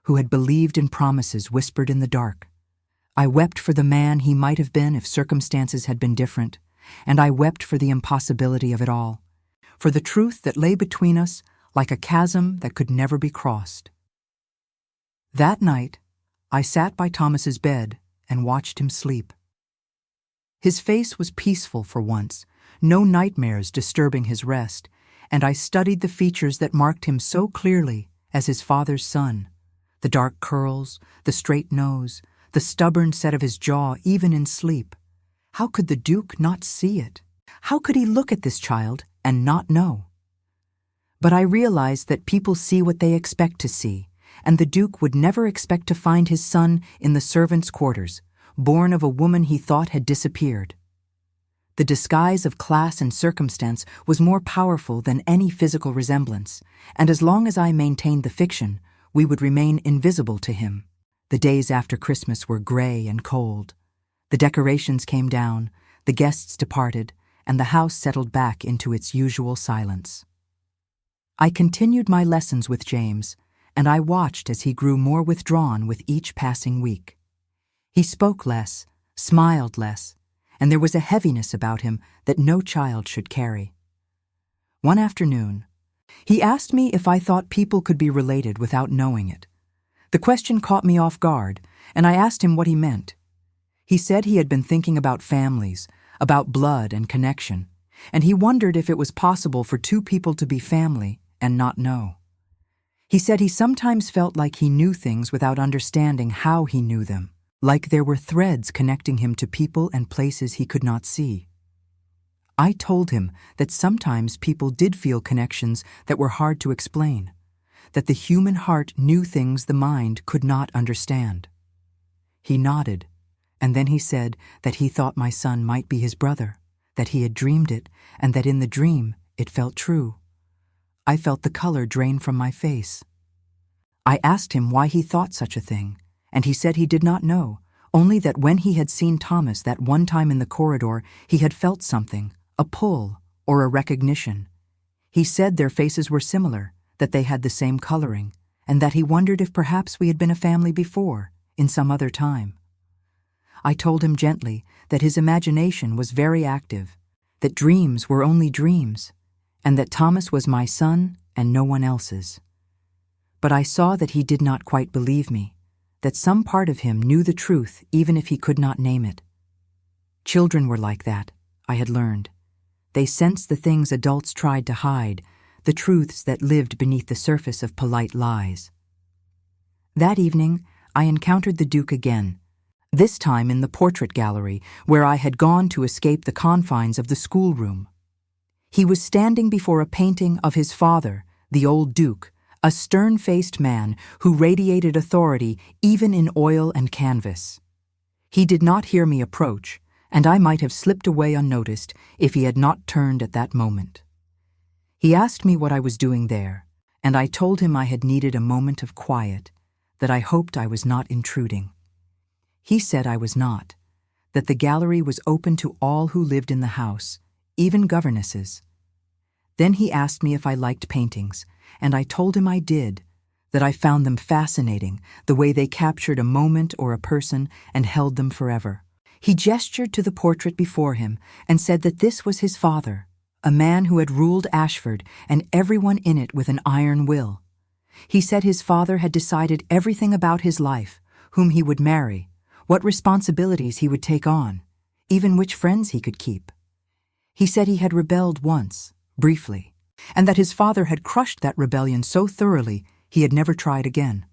who had believed in promises whispered in the dark. I wept for the man he might have been if circumstances had been different, and I wept for the impossibility of it all, for the truth that lay between us like a chasm that could never be crossed. That night, I sat by Thomas's bed and watched him sleep. His face was peaceful for once, no nightmares disturbing his rest, and I studied the features that marked him so clearly as his father's son. The dark curls, the straight nose, the stubborn set of his jaw even in sleep. How could the Duke not see it? How could he look at this child and not know? But I realized that people see what they expect to see, and the Duke would never expect to find his son in the servants' quarters, born of a woman he thought had disappeared. The disguise of class and circumstance was more powerful than any physical resemblance, and as long as I maintained the fiction, we would remain invisible to him. The days after Christmas were gray and cold. The decorations came down, the guests departed, and the house settled back into its usual silence. I continued my lessons with James, and I watched as he grew more withdrawn with each passing week. He spoke less, smiled less, and there was a heaviness about him that no child should carry. One afternoon, he asked me if I thought people could be related without knowing it. The question caught me off guard, and I asked him what he meant. He said he had been thinking about families, about blood and connection, and he wondered if it was possible for two people to be family and not know. He said he sometimes felt like he knew things without understanding how he knew them, like there were threads connecting him to people and places he could not see. I told him that sometimes people did feel connections that were hard to explain, that the human heart knew things the mind could not understand. He nodded, and then he said that he thought my son might be his brother, that he had dreamed it, and that in the dream it felt true. I felt the color drain from my face. I asked him why he thought such a thing, and he said he did not know, only that when he had seen Thomas that one time in the corridor, he had felt something, a pull or a recognition. He said their faces were similar, that they had the same coloring, and that he wondered if perhaps we had been a family before, in some other time. I told him gently that his imagination was very active, that dreams were only dreams, and that Thomas was my son and no one else's. But I saw that he did not quite believe me, that some part of him knew the truth even if he could not name it. Children were like that, I had learned. They sensed the things adults tried to hide, the truths that lived beneath the surface of polite lies. That evening, I encountered the Duke again, this time in the portrait gallery where I had gone to escape the confines of the schoolroom. He was standing before a painting of his father, the old Duke, a stern-faced man who radiated authority even in oil and canvas. He did not hear me approach, and I might have slipped away unnoticed if he had not turned at that moment. He asked me what I was doing there, and I told him I had needed a moment of quiet, that I hoped I was not intruding. He said I was not, that the gallery was open to all who lived in the house, even governesses. Then he asked me if I liked paintings, and I told him I did, that I found them fascinating, the way they captured a moment or a person and held them forever. He gestured to the portrait before him and said that this was his father, a man who had ruled Ashford and everyone in it with an iron will. He said his father had decided everything about his life, whom he would marry, what responsibilities he would take on, even which friends he could keep. He said he had rebelled once, briefly, and that his father had crushed that rebellion so thoroughly he had never tried again.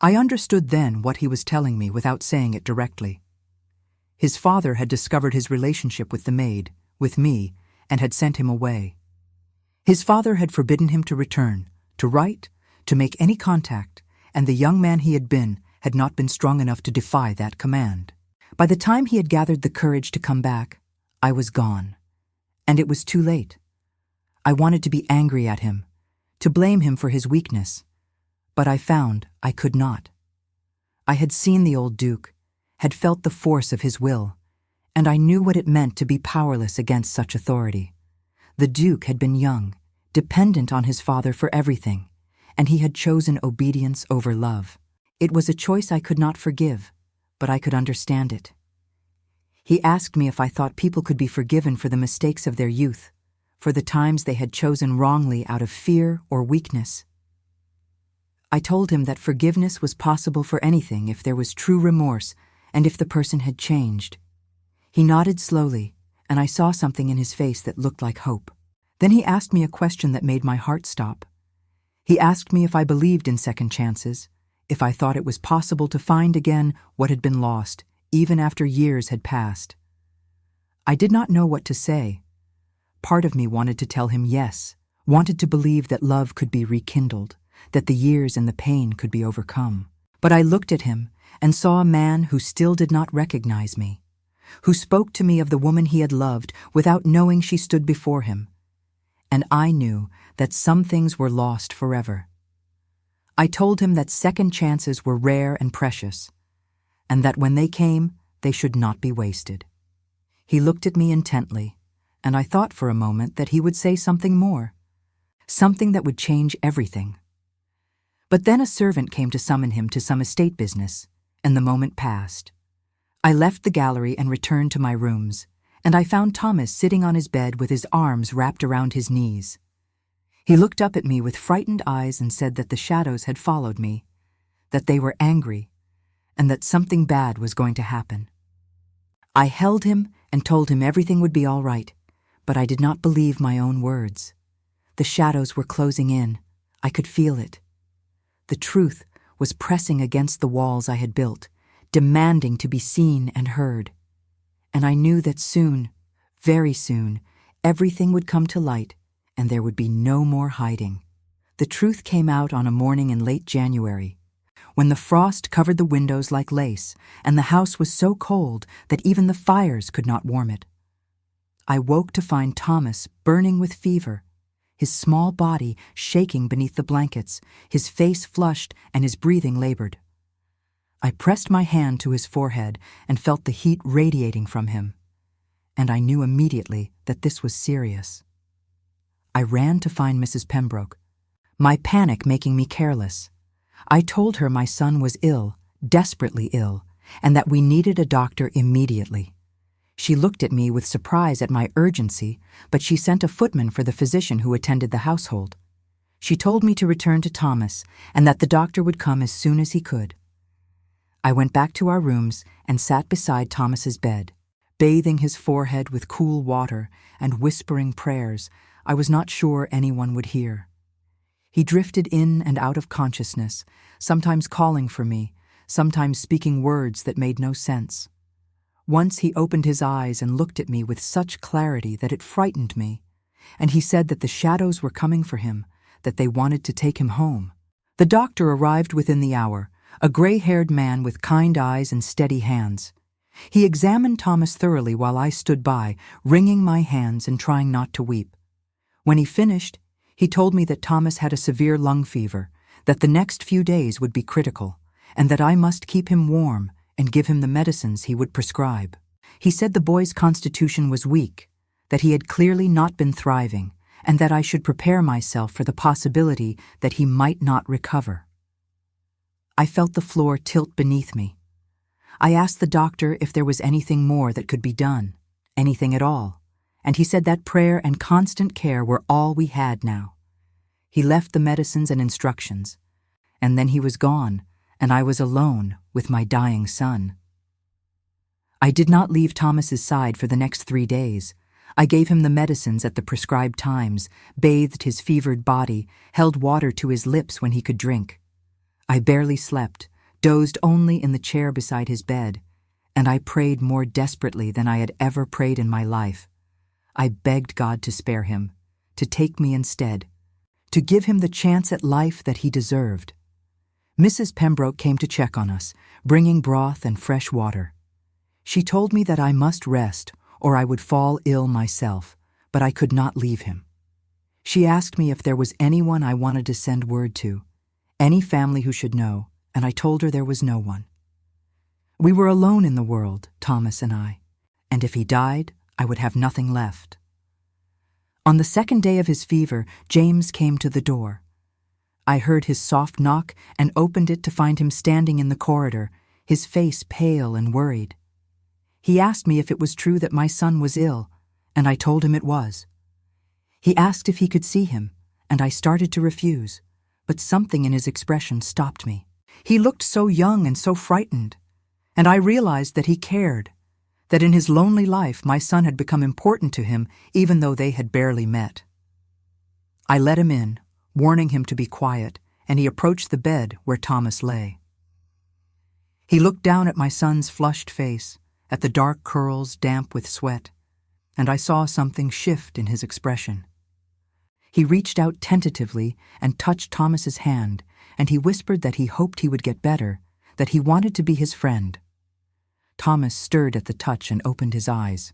I understood then what he was telling me without saying it directly. His father had discovered his relationship with the maid, with me, and had sent him away. His father had forbidden him to return, to write, to make any contact, and the young man he had been had not been strong enough to defy that command. By the time he had gathered the courage to come back, I was gone, and it was too late. I wanted to be angry at him, to blame him for his weakness, but I found I could not. I had seen the old Duke, had felt the force of his will, and I knew what it meant to be powerless against such authority. The Duke had been young, dependent on his father for everything, and he had chosen obedience over love. It was a choice I could not forgive, but I could understand it. He asked me if I thought people could be forgiven for the mistakes of their youth, for the times they had chosen wrongly out of fear or weakness. I told him that forgiveness was possible for anything if there was true remorse and if the person had changed. He nodded slowly, and I saw something in his face that looked like hope. Then he asked me a question that made my heart stop. He asked me if I believed in second chances, if I thought it was possible to find again what had been lost, even after years had passed. I did not know what to say. Part of me wanted to tell him yes, wanted to believe that love could be rekindled, that the years and the pain could be overcome. But I looked at him and saw a man who still did not recognize me, who spoke to me of the woman he had loved without knowing she stood before him. And I knew that some things were lost forever. I told him that second chances were rare and precious, and that when they came, they should not be wasted. He looked at me intently, and I thought for a moment that he would say something more, something that would change everything. But then a servant came to summon him to some estate business, and the moment passed. I left the gallery and returned to my rooms, and I found Thomas sitting on his bed with his arms wrapped around his knees. He looked up at me with frightened eyes and said that the shadows had followed me, that they were angry, and that something bad was going to happen. I held him and told him everything would be all right, but I did not believe my own words. The shadows were closing in. I could feel it. The truth was pressing against the walls I had built, demanding to be seen and heard. And I knew that soon, very soon, everything would come to light, and there would be no more hiding. The truth came out on a morning in late January, when the frost covered the windows like lace, and the house was so cold that even the fires could not warm it. I woke to find Thomas burning with fever, his small body shaking beneath the blankets, his face flushed and his breathing labored. I pressed my hand to his forehead and felt the heat radiating from him, and I knew immediately that this was serious. I ran to find Mrs. Pembroke, my panic making me careless. I told her my son was ill, desperately ill, and that we needed a doctor immediately. She looked at me with surprise at my urgency, but she sent a footman for the physician who attended the household. She told me to return to Thomas and that the doctor would come as soon as he could. I went back to our rooms and sat beside Thomas's bed, bathing his forehead with cool water and whispering prayers I was not sure anyone would hear. He drifted in and out of consciousness, sometimes calling for me, sometimes speaking words that made no sense. Once he opened his eyes and looked at me with such clarity that it frightened me, and he said that the shadows were coming for him, that they wanted to take him home. The doctor arrived within the hour, a gray-haired man with kind eyes and steady hands. He examined Thomas thoroughly while I stood by, wringing my hands and trying not to weep. When he finished, he told me that Thomas had a severe lung fever, that the next few days would be critical, and that I must keep him warm and give him the medicines he would prescribe. He said the boy's constitution was weak, that he had clearly not been thriving, and that I should prepare myself for the possibility that he might not recover. I felt the floor tilt beneath me. I asked the doctor if there was anything more that could be done, anything at all, and he said that prayer and constant care were all we had now. He left the medicines and instructions, and then he was gone, and I was alone with my dying son. I did not leave Thomas's side for the next 3 days. I gave him the medicines at the prescribed times, bathed his fevered body, held water to his lips when he could drink. I barely slept, dozed only in the chair beside his bed, and I prayed more desperately than I had ever prayed in my life. I begged God to spare him, to take me instead, to give him the chance at life that he deserved. Mrs. Pembroke came to check on us, bringing broth and fresh water. She told me that I must rest or I would fall ill myself, but I could not leave him. She asked me if there was anyone I wanted to send word to, any family who should know, and I told her there was no one. We were alone in the world, Thomas and I, and if he died, I would have nothing left. On the second day of his fever, James came to the door. I heard his soft knock and opened it to find him standing in the corridor, his face pale and worried. He asked me if it was true that my son was ill, and I told him it was. He asked if he could see him, and I started to refuse, but something in his expression stopped me. He looked so young and so frightened, and I realized that he cared, that in his lonely life my son had become important to him even though they had barely met. I let him in, warning him to be quiet, and he approached the bed where Thomas lay. He looked down at my son's flushed face, at the dark curls damp with sweat, and I saw something shift in his expression. He reached out tentatively and touched Thomas's hand, and he whispered that he hoped he would get better, that he wanted to be his friend. Thomas stirred at the touch and opened his eyes.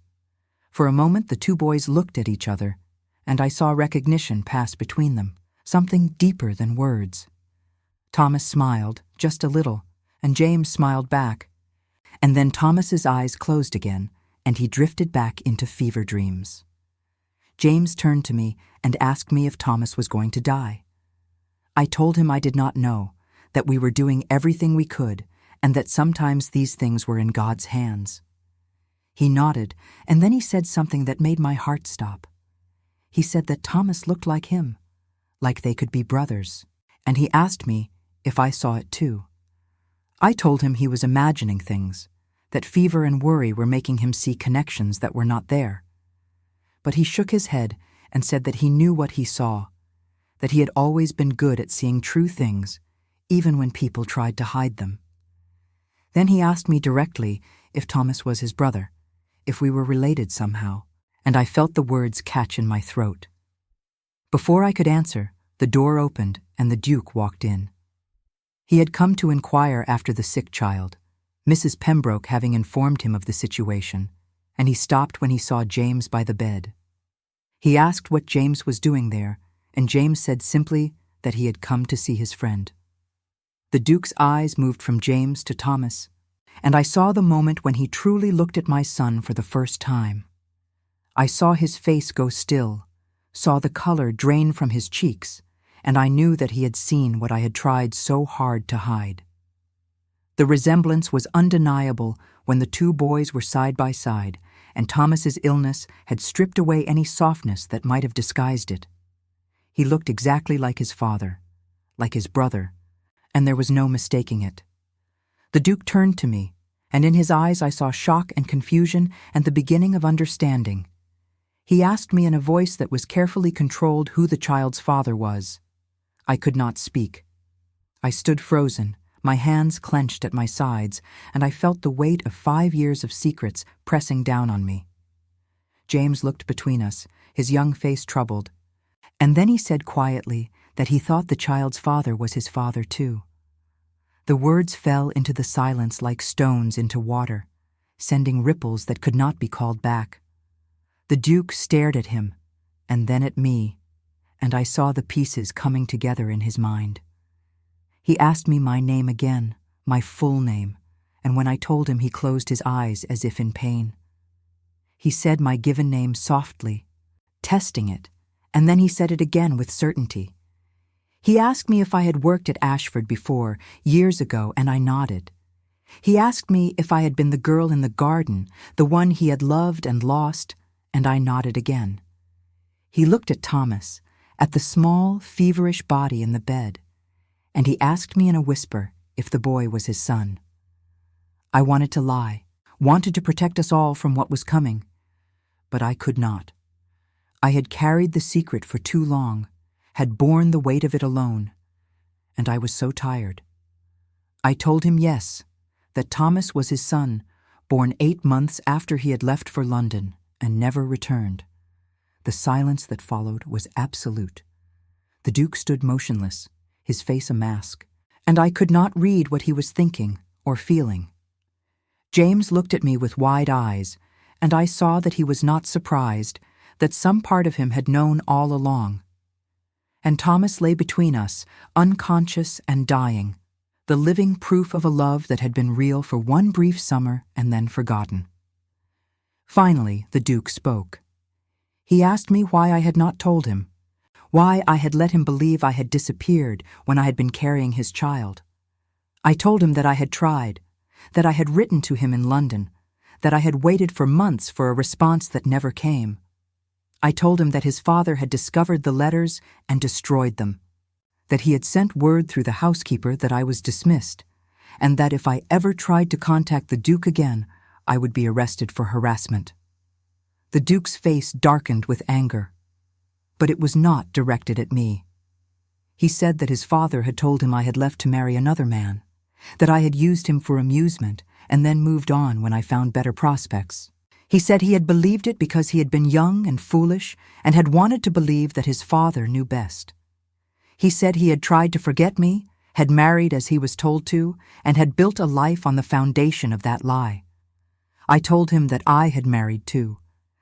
For a moment the two boys looked at each other, and I saw recognition pass between them, something deeper than words. Thomas smiled, just a little, and James smiled back. And then Thomas's eyes closed again, and he drifted back into fever dreams. James turned to me and asked me if Thomas was going to die. I told him I did not know, that we were doing everything we could, and that sometimes these things were in God's hands. He nodded, and then he said something that made my heart stop. He said that Thomas looked like him, like they could be brothers, and he asked me if I saw it too. I told him he was imagining things, that fever and worry were making him see connections that were not there. But he shook his head and said that he knew what he saw, that he had always been good at seeing true things, even when people tried to hide them. Then he asked me directly if Thomas was his brother, if we were related somehow, and I felt the words catch in my throat. Before I could answer, the door opened and the Duke walked in. He had come to inquire after the sick child, Mrs. Pembroke having informed him of the situation, and he stopped when he saw James by the bed. He asked what James was doing there, and James said simply that he had come to see his friend. The Duke's eyes moved from James to Thomas, and I saw the moment when he truly looked at my son for the first time. I saw his face go still, saw the color drain from his cheeks, and I knew that he had seen what I had tried so hard to hide. The resemblance was undeniable when the two boys were side by side, and Thomas's illness had stripped away any softness that might have disguised it. He looked exactly like his father, like his brother, and there was no mistaking it. The Duke turned to me, and in his eyes I saw shock and confusion and the beginning of understanding. He asked me in a voice that was carefully controlled who the child's father was. I could not speak. I stood frozen, my hands clenched at my sides, and I felt the weight of 5 years of secrets pressing down on me. James looked between us, his young face troubled, and then he said quietly that he thought the child's father was his father too. The words fell into the silence like stones into water, sending ripples that could not be called back. The Duke stared at him, and then at me, and I saw the pieces coming together in his mind. He asked me my name again, my full name, and when I told him he closed his eyes as if in pain. He said my given name softly, testing it, and then he said it again with certainty. He asked me if I had worked at Ashford before, years ago, and I nodded. He asked me if I had been the girl in the garden, the one he had loved and lost, and I nodded again. He looked at Thomas, at the small, feverish body in the bed, and he asked me in a whisper if the boy was his son. I wanted to lie, wanted to protect us all from what was coming, but I could not. I had carried the secret for too long, had borne the weight of it alone, and I was so tired. I told him yes, that Thomas was his son, born 8 months after he had left for London and never returned. The silence that followed was absolute. The Duke stood motionless, his face a mask, and I could not read what he was thinking or feeling. James looked at me with wide eyes, and I saw that he was not surprised, that some part of him had known all along. And Thomas lay between us, unconscious and dying, the living proof of a love that had been real for one brief summer and then forgotten. Finally, the Duke spoke. He asked me why I had not told him, why I had let him believe I had disappeared when I had been carrying his child. I told him that I had tried, that I had written to him in London, that I had waited for months for a response that never came. I told him that his father had discovered the letters and destroyed them, that he had sent word through the housekeeper that I was dismissed, and that if I ever tried to contact the Duke again, I would be arrested for harassment. The Duke's face darkened with anger, but it was not directed at me. He said that his father had told him I had left to marry another man, that I had used him for amusement and then moved on when I found better prospects. He said he had believed it because he had been young and foolish and had wanted to believe that his father knew best. He said he had tried to forget me, had married as he was told to, and had built a life on the foundation of that lie. I told him that I had married too,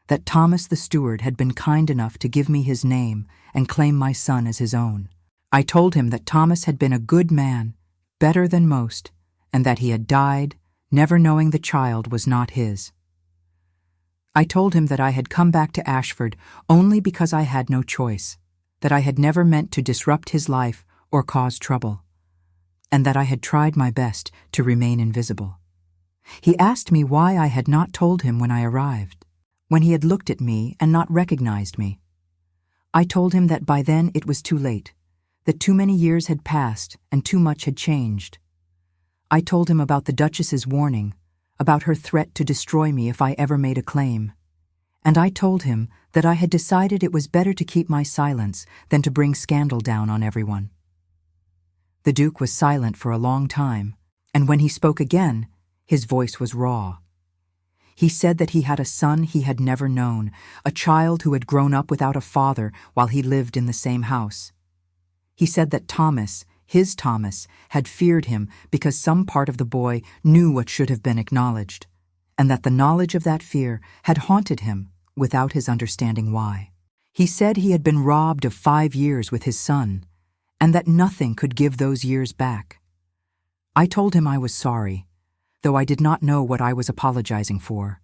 that Thomas the steward had been kind enough to give me his name and claim my son as his own. I told him that Thomas had been a good man, better than most, and that he had died, never knowing the child was not his. I told him that I had come back to Ashford only because I had no choice, that I had never meant to disrupt his life or cause trouble, and that I had tried my best to remain invisible. He asked me why I had not told him when I arrived, when he had looked at me and not recognized me. I told him that by then it was too late, that too many years had passed and too much had changed. I told him about the Duchess's warning, about her threat to destroy me if I ever made a claim, and I told him that I had decided it was better to keep my silence than to bring scandal down on everyone. The Duke was silent for a long time, and when he spoke again, his voice was raw. He said that he had a son he had never known, a child who had grown up without a father while he lived in the same house. He said that Thomas, his Thomas, had feared him because some part of the boy knew what should have been acknowledged, and that the knowledge of that fear had haunted him without his understanding why. He said he had been robbed of 5 years with his son, and that nothing could give those years back. I told him I was sorry, though I did not know what I was apologizing for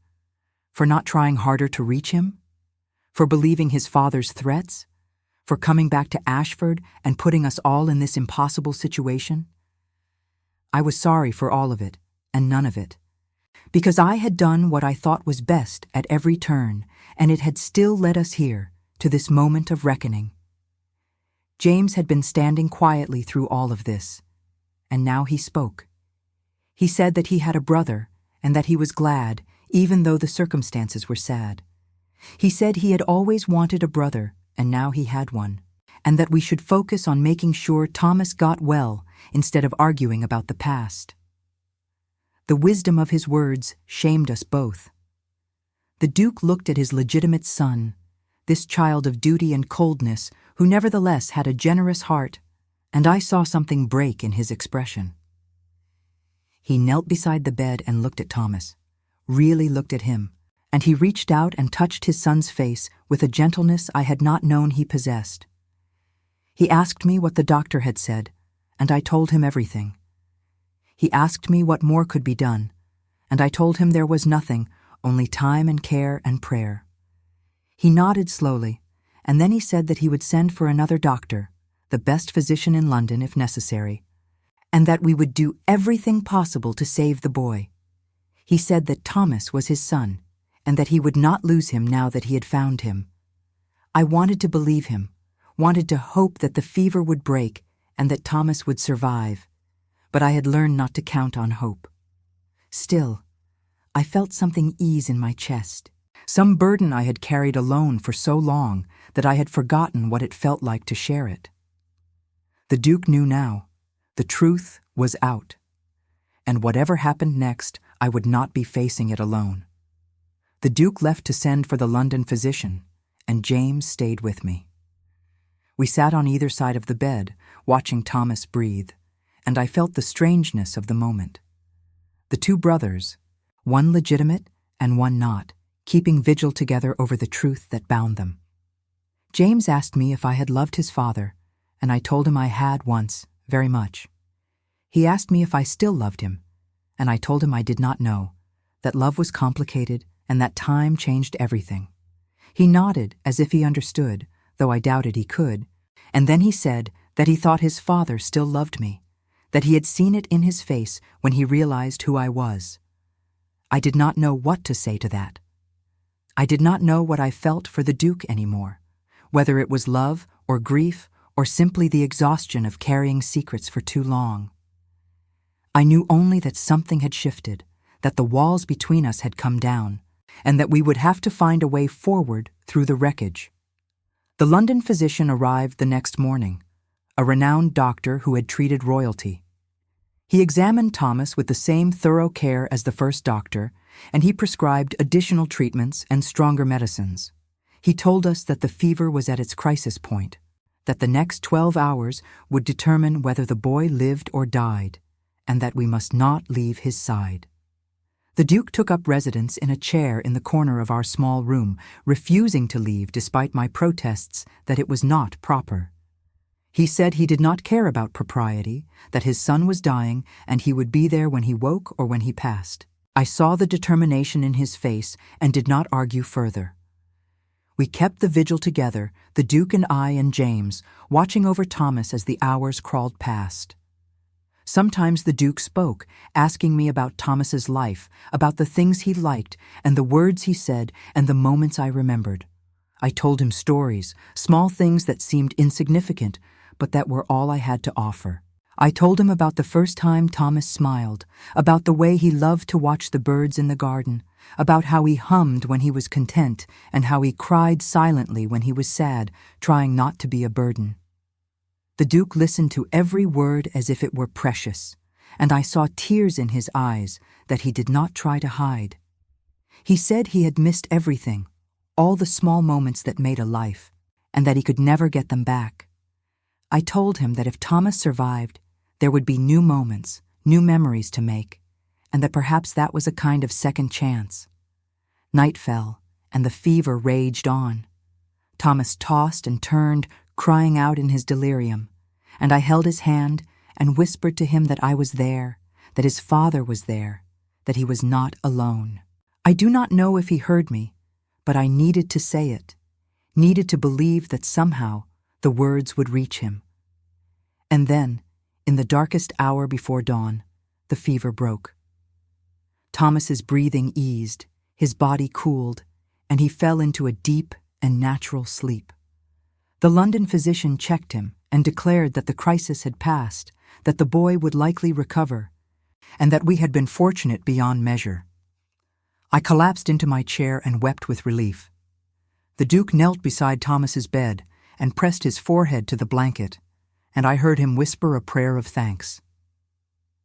not trying harder to reach him, for believing his father's threats, for coming back to Ashford and putting us all in this impossible situation. I was sorry for all of it and none of it, because I had done what I thought was best at every turn, and it had still led us here, to this moment of reckoning. James had been standing quietly through all of this, and now he spoke. He said that he had a brother and that he was glad, even though the circumstances were sad. He said he had always wanted a brother, and now he had one, and that we should focus on making sure Thomas got well instead of arguing about the past. The wisdom of his words shamed us both. The Duke looked at his legitimate son, this child of duty and coldness who nevertheless had a generous heart, and I saw something break in his expression. He knelt beside the bed and looked at Thomas, really looked at him, and he reached out and touched his son's face with a gentleness I had not known he possessed. He asked me what the doctor had said, and I told him everything. He asked me what more could be done, and I told him there was nothing, only time and care and prayer. He nodded slowly, and then he said that he would send for another doctor, the best physician in London if necessary, and that we would do everything possible to save the boy. He said that Thomas was his son, and that he would not lose him now that he had found him. I wanted to believe him, wanted to hope that the fever would break and that Thomas would survive, but I had learned not to count on hope. Still, I felt something ease in my chest, some burden I had carried alone for so long that I had forgotten what it felt like to share it. The Duke knew now. The truth was out, and whatever happened next, I would not be facing it alone. The Duke left to send for the London physician, and James stayed with me. We sat on either side of the bed, watching Thomas breathe, and I felt the strangeness of the moment. The two brothers, one legitimate and one not, keeping vigil together over the truth that bound them. James asked me if I had loved his father, and I told him I had once, very much. He asked me if I still loved him, and I told him I did not know, that love was complicated and that time changed everything. He nodded as if he understood, though I doubted he could, and then he said that he thought his father still loved me, that he had seen it in his face when he realized who I was. I did not know what to say to that. I did not know what I felt for the Duke anymore, whether it was love or grief or simply the exhaustion of carrying secrets for too long. I knew only that something had shifted, that the walls between us had come down, and that we would have to find a way forward through the wreckage. The London physician arrived the next morning, a renowned doctor who had treated royalty. He examined Thomas with the same thorough care as the first doctor, and he prescribed additional treatments and stronger medicines. He told us that the fever was at its crisis point, that the next 12 hours would determine whether the boy lived or died, and that we must not leave his side. The Duke took up residence in a chair in the corner of our small room, refusing to leave despite my protests that it was not proper. He said he did not care about propriety, that his son was dying and he would be there when he woke or when he passed. I saw the determination in his face and did not argue further. We kept the vigil together, the Duke and I and James, watching over Thomas as the hours crawled past. Sometimes the Duke spoke, asking me about Thomas's life, about the things he liked and the words he said and the moments I remembered. I told him stories, small things that seemed insignificant, but that were all I had to offer. I told him about the first time Thomas smiled, about the way he loved to watch the birds in the garden, about how he hummed when he was content and how he cried silently when he was sad, trying not to be a burden. The Duke listened to every word as if it were precious, and I saw tears in his eyes that he did not try to hide. He said he had missed everything, all the small moments that made a life, and that he could never get them back. I told him that if Thomas survived, there would be new moments, new memories to make, and that perhaps that was a kind of second chance. Night fell, and the fever raged on. Thomas tossed and turned, crying out in his delirium, and I held his hand and whispered to him that I was there, that his father was there, that he was not alone. I do not know if he heard me, but I needed to say it, needed to believe that somehow the words would reach him. And then, in the darkest hour before dawn, the fever broke. Thomas's breathing eased, his body cooled, and he fell into a deep and natural sleep. The London physician checked him and declared that the crisis had passed, that the boy would likely recover, and that we had been fortunate beyond measure. I collapsed into my chair and wept with relief. The Duke knelt beside Thomas's bed and pressed his forehead to the blanket, and I heard him whisper a prayer of thanks.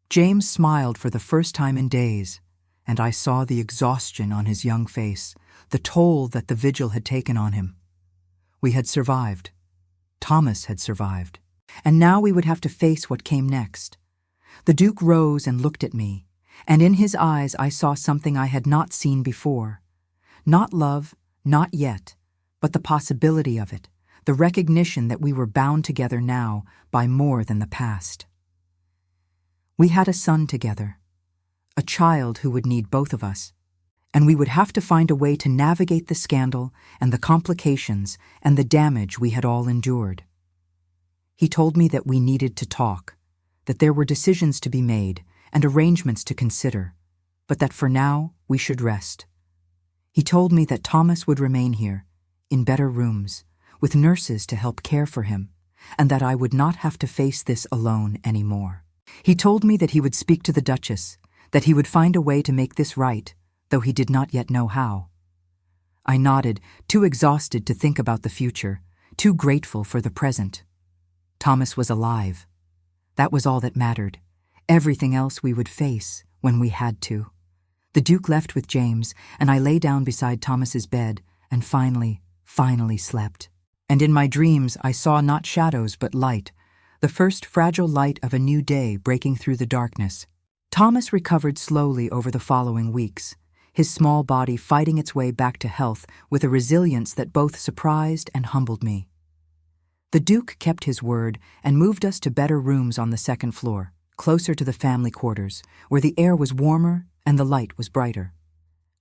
James smiled for the first time in days, and I saw the exhaustion on his young face, the toll that the vigil had taken on him. We had survived. Thomas had survived. And now we would have to face what came next. The Duke rose and looked at me, and in his eyes I saw something I had not seen before. Not love, not yet, but the possibility of it, the recognition that we were bound together now by more than the past. We had a son together, a child who would need both of us, and we would have to find a way to navigate the scandal and the complications and the damage we had all endured. He told me that we needed to talk, that there were decisions to be made and arrangements to consider, but that for now we should rest. He told me that Thomas would remain here, in better rooms, with nurses to help care for him, and that I would not have to face this alone anymore. He told me that he would speak to the Duchess, that he would find a way to make this right, though he did not yet know how. I nodded, too exhausted to think about the future, too grateful for the present. Thomas was alive. That was all that mattered. Everything else we would face when we had to. The Duke left with James, and I lay down beside Thomas's bed and finally slept. And in my dreams I saw not shadows but light, the first fragile light of a new day breaking through the darkness. Thomas recovered slowly over the following weeks, his small body fighting its way back to health with a resilience that both surprised and humbled me. The Duke kept his word and moved us to better rooms on the second floor, closer to the family quarters, where the air was warmer and the light was brighter.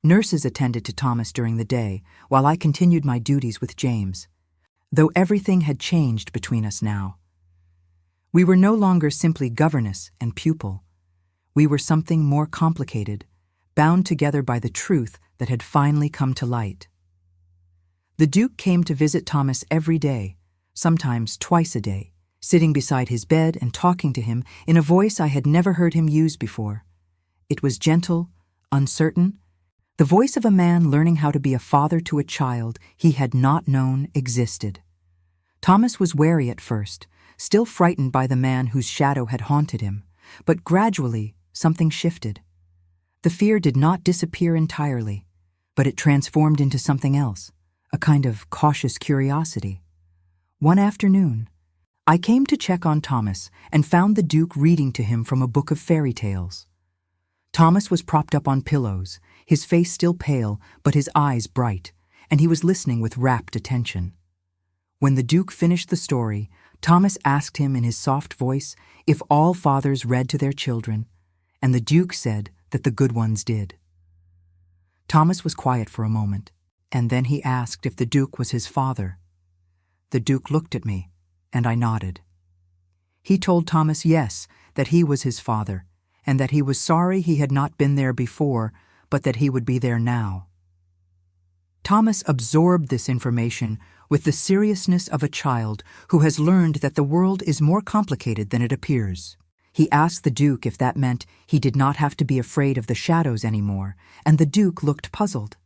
Nurses attended to Thomas during the day, while I continued my duties with James, though everything had changed between us now. We were no longer simply governess and pupil. We were something more complicated, bound together by the truth that had finally come to light. The Duke came to visit Thomas every day, sometimes twice a day, sitting beside his bed and talking to him in a voice I had never heard him use before. It was gentle, uncertain, the voice of a man learning how to be a father to a child he had not known existed. Thomas was wary at first, still frightened by the man whose shadow had haunted him, but gradually something shifted. The fear did not disappear entirely, but it transformed into something else, a kind of cautious curiosity. One afternoon, I came to check on Thomas and found the Duke reading to him from a book of fairy tales. Thomas was propped up on pillows, his face still pale but his eyes bright, and he was listening with rapt attention. When the Duke finished the story, Thomas asked him in his soft voice if all fathers read to their children, and the Duke said that the good ones did. Thomas was quiet for a moment, and then he asked if the Duke was his father. The Duke looked at me, and I nodded. He told Thomas yes, that he was his father, and that he was sorry he had not been there before, but that he would be there now. Thomas absorbed this information with the seriousness of a child who has learned that the world is more complicated than it appears. He asked the Duke if that meant he did not have to be afraid of the shadows anymore, and the Duke looked puzzled.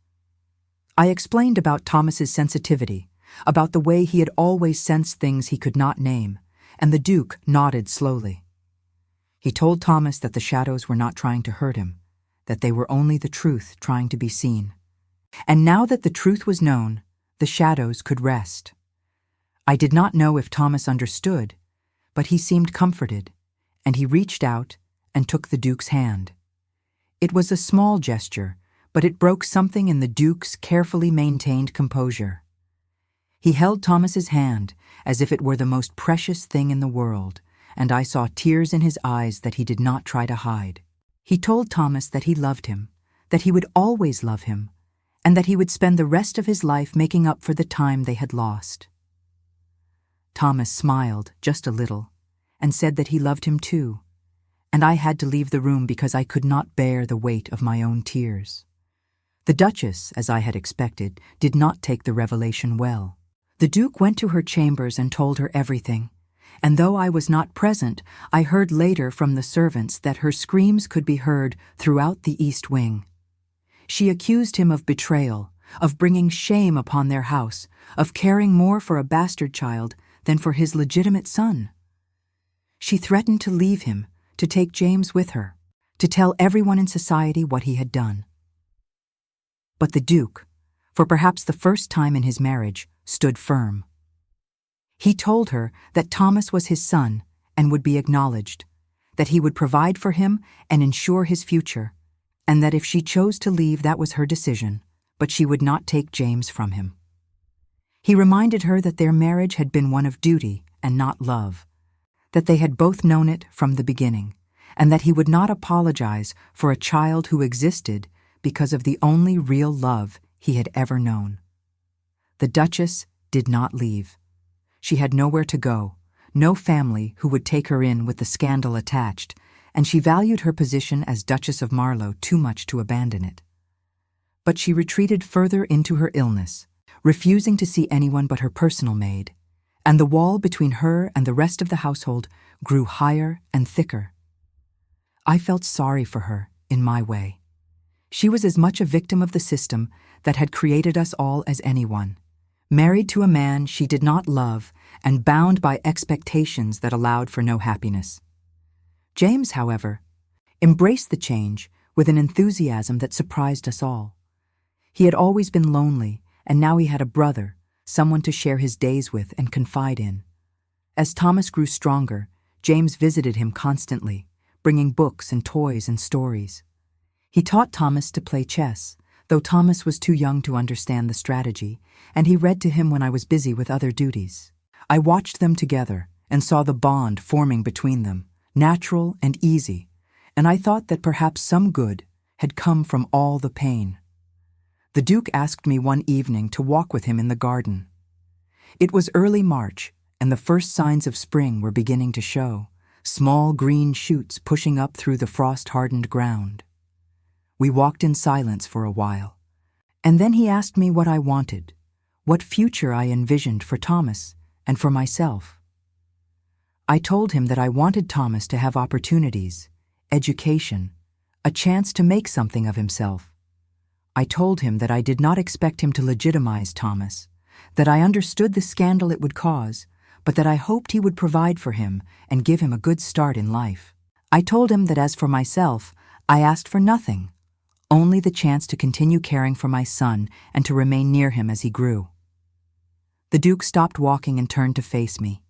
I explained about Thomas's sensitivity, about the way he had always sensed things he could not name, and the Duke nodded slowly. He told Thomas that the shadows were not trying to hurt him, that they were only the truth trying to be seen. And now that the truth was known, the shadows could rest. I did not know if Thomas understood, but he seemed comforted, and he reached out and took the Duke's hand. It was a small gesture, but it broke something in the Duke's carefully maintained composure. He held Thomas's hand as if it were the most precious thing in the world, and I saw tears in his eyes that he did not try to hide. He told Thomas that he loved him, that he would always love him, and that he would spend the rest of his life making up for the time they had lost. Thomas smiled just a little and said that he loved him too, and I had to leave the room because I could not bear the weight of my own tears. The Duchess, as I had expected, did not take the revelation well. The Duke went to her chambers and told her everything, and though I was not present, I heard later from the servants that her screams could be heard throughout the East Wing. She accused him of betrayal, of bringing shame upon their house, of caring more for a bastard child than for his legitimate son. She threatened to leave him, to take James with her, to tell everyone in society what he had done. But the Duke, for perhaps the first time in his marriage, stood firm. He told her that Thomas was his son and would be acknowledged, that he would provide for him and ensure his future, and that if she chose to leave, that was her decision, but she would not take James from him. He reminded her that their marriage had been one of duty and not love, that they had both known it from the beginning, and that he would not apologize for a child who existed because of the only real love he had ever known. The Duchess did not leave. She had nowhere to go, no family who would take her in with the scandal attached, and she valued her position as Duchess of Marlow too much to abandon it. But she retreated further into her illness, refusing to see anyone but her personal maid, and the wall between her and the rest of the household grew higher and thicker. I felt sorry for her, in my way. She was as much a victim of the system that had created us all as anyone, married to a man she did not love and bound by expectations that allowed for no happiness. James, however, embraced the change with an enthusiasm that surprised us all. He had always been lonely, and now he had a brother, someone to share his days with and confide in. As Thomas grew stronger, James visited him constantly, bringing books and toys and stories. He taught Thomas to play chess, though Thomas was too young to understand the strategy, and he read to him when I was busy with other duties. I watched them together and saw the bond forming between them, natural and easy, and I thought that perhaps some good had come from all the pain. The Duke asked me one evening to walk with him in the garden. It was early March, and the first signs of spring were beginning to show, small green shoots pushing up through the frost-hardened ground. We walked in silence for a while, and then he asked me what I wanted, what future I envisioned for Thomas and for myself. I told him that I wanted Thomas to have opportunities, education, a chance to make something of himself. I told him that I did not expect him to legitimize Thomas, that I understood the scandal it would cause, but that I hoped he would provide for him and give him a good start in life. I told him that as for myself, I asked for nothing, only the chance to continue caring for my son and to remain near him as he grew. The Duke stopped walking and turned to face me.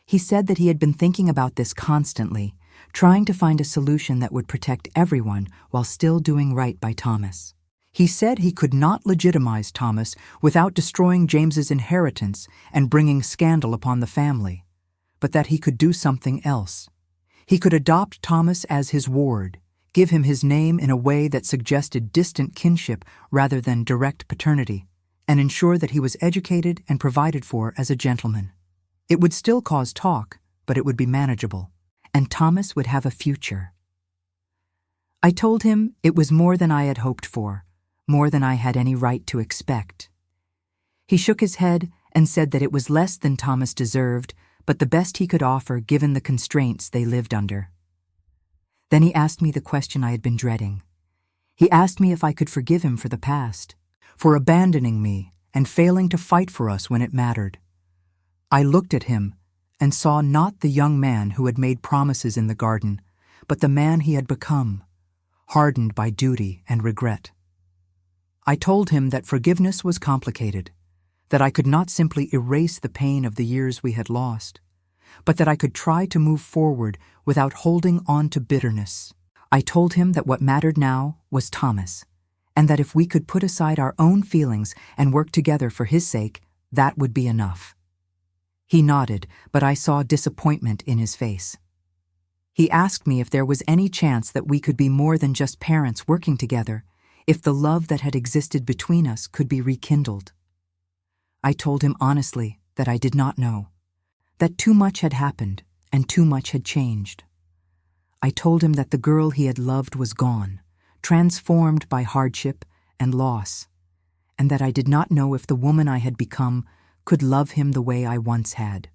He said that he had been thinking about this constantly, trying to find a solution that would protect everyone while still doing right by Thomas. He said he could not legitimize Thomas without destroying James's inheritance and bringing scandal upon the family, but that he could do something else. He could adopt Thomas as his ward, give him his name in a way that suggested distant kinship rather than direct paternity, and ensure that he was educated and provided for as a gentleman. It would still cause talk, but it would be manageable, and Thomas would have a future. I told him it was more than I had hoped for, more than I had any right to expect. He shook his head and said that it was less than Thomas deserved, but the best he could offer given the constraints they lived under. Then he asked me the question I had been dreading. He asked me if I could forgive him for the past, for abandoning me and failing to fight for us when it mattered. I looked at him and saw not the young man who had made promises in the garden, but the man he had become, hardened by duty and regret. I told him that forgiveness was complicated, that I could not simply erase the pain of the years we had lost, but that I could try to move forward without holding on to bitterness. I told him that what mattered now was Thomas, and that if we could put aside our own feelings and work together for his sake, that would be enough. He nodded, but I saw disappointment in his face. He asked me if there was any chance that we could be more than just parents working together, if the love that had existed between us could be rekindled. I told him honestly that I did not know, that too much had happened and too much had changed. I told him that the girl he had loved was gone, transformed by hardship and loss, and that I did not know if the woman I had become could love him the way I once had.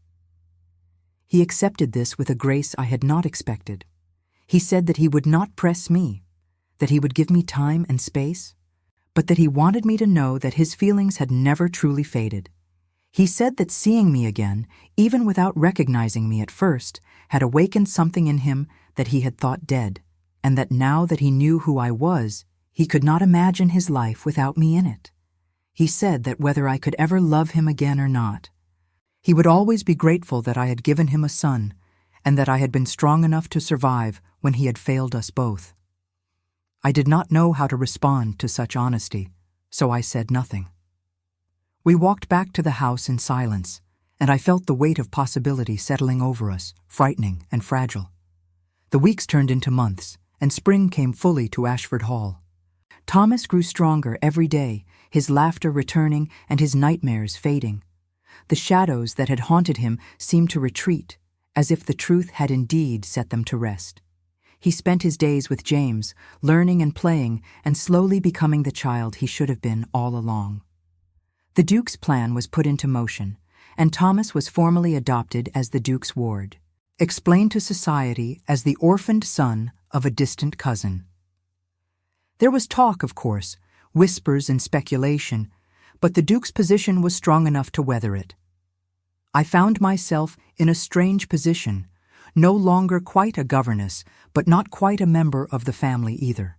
He accepted this with a grace I had not expected. He said that he would not press me, that he would give me time and space, but that he wanted me to know that his feelings had never truly faded. He said that seeing me again, even without recognizing me at first, had awakened something in him that he had thought dead, and that now that he knew who I was, he could not imagine his life without me in it. He said that whether I could ever love him again or not, he would always be grateful that I had given him a son, and that I had been strong enough to survive when he had failed us both. I did not know how to respond to such honesty, so I said nothing. We walked back to the house in silence, and I felt the weight of possibility settling over us, frightening and fragile. The weeks turned into months, and spring came fully to Ashford Hall. Thomas grew stronger every day, his laughter returning and his nightmares fading. The shadows that had haunted him seemed to retreat, as if the truth had indeed set them to rest. He spent his days with James, learning and playing, and slowly becoming the child he should have been all along. The Duke's plan was put into motion, and Thomas was formally adopted as the Duke's ward, explained to society as the orphaned son of a distant cousin. There was talk, of course, whispers and speculation, but the Duke's position was strong enough to weather it. I found myself in a strange position, no longer quite a governess, but not quite a member of the family either.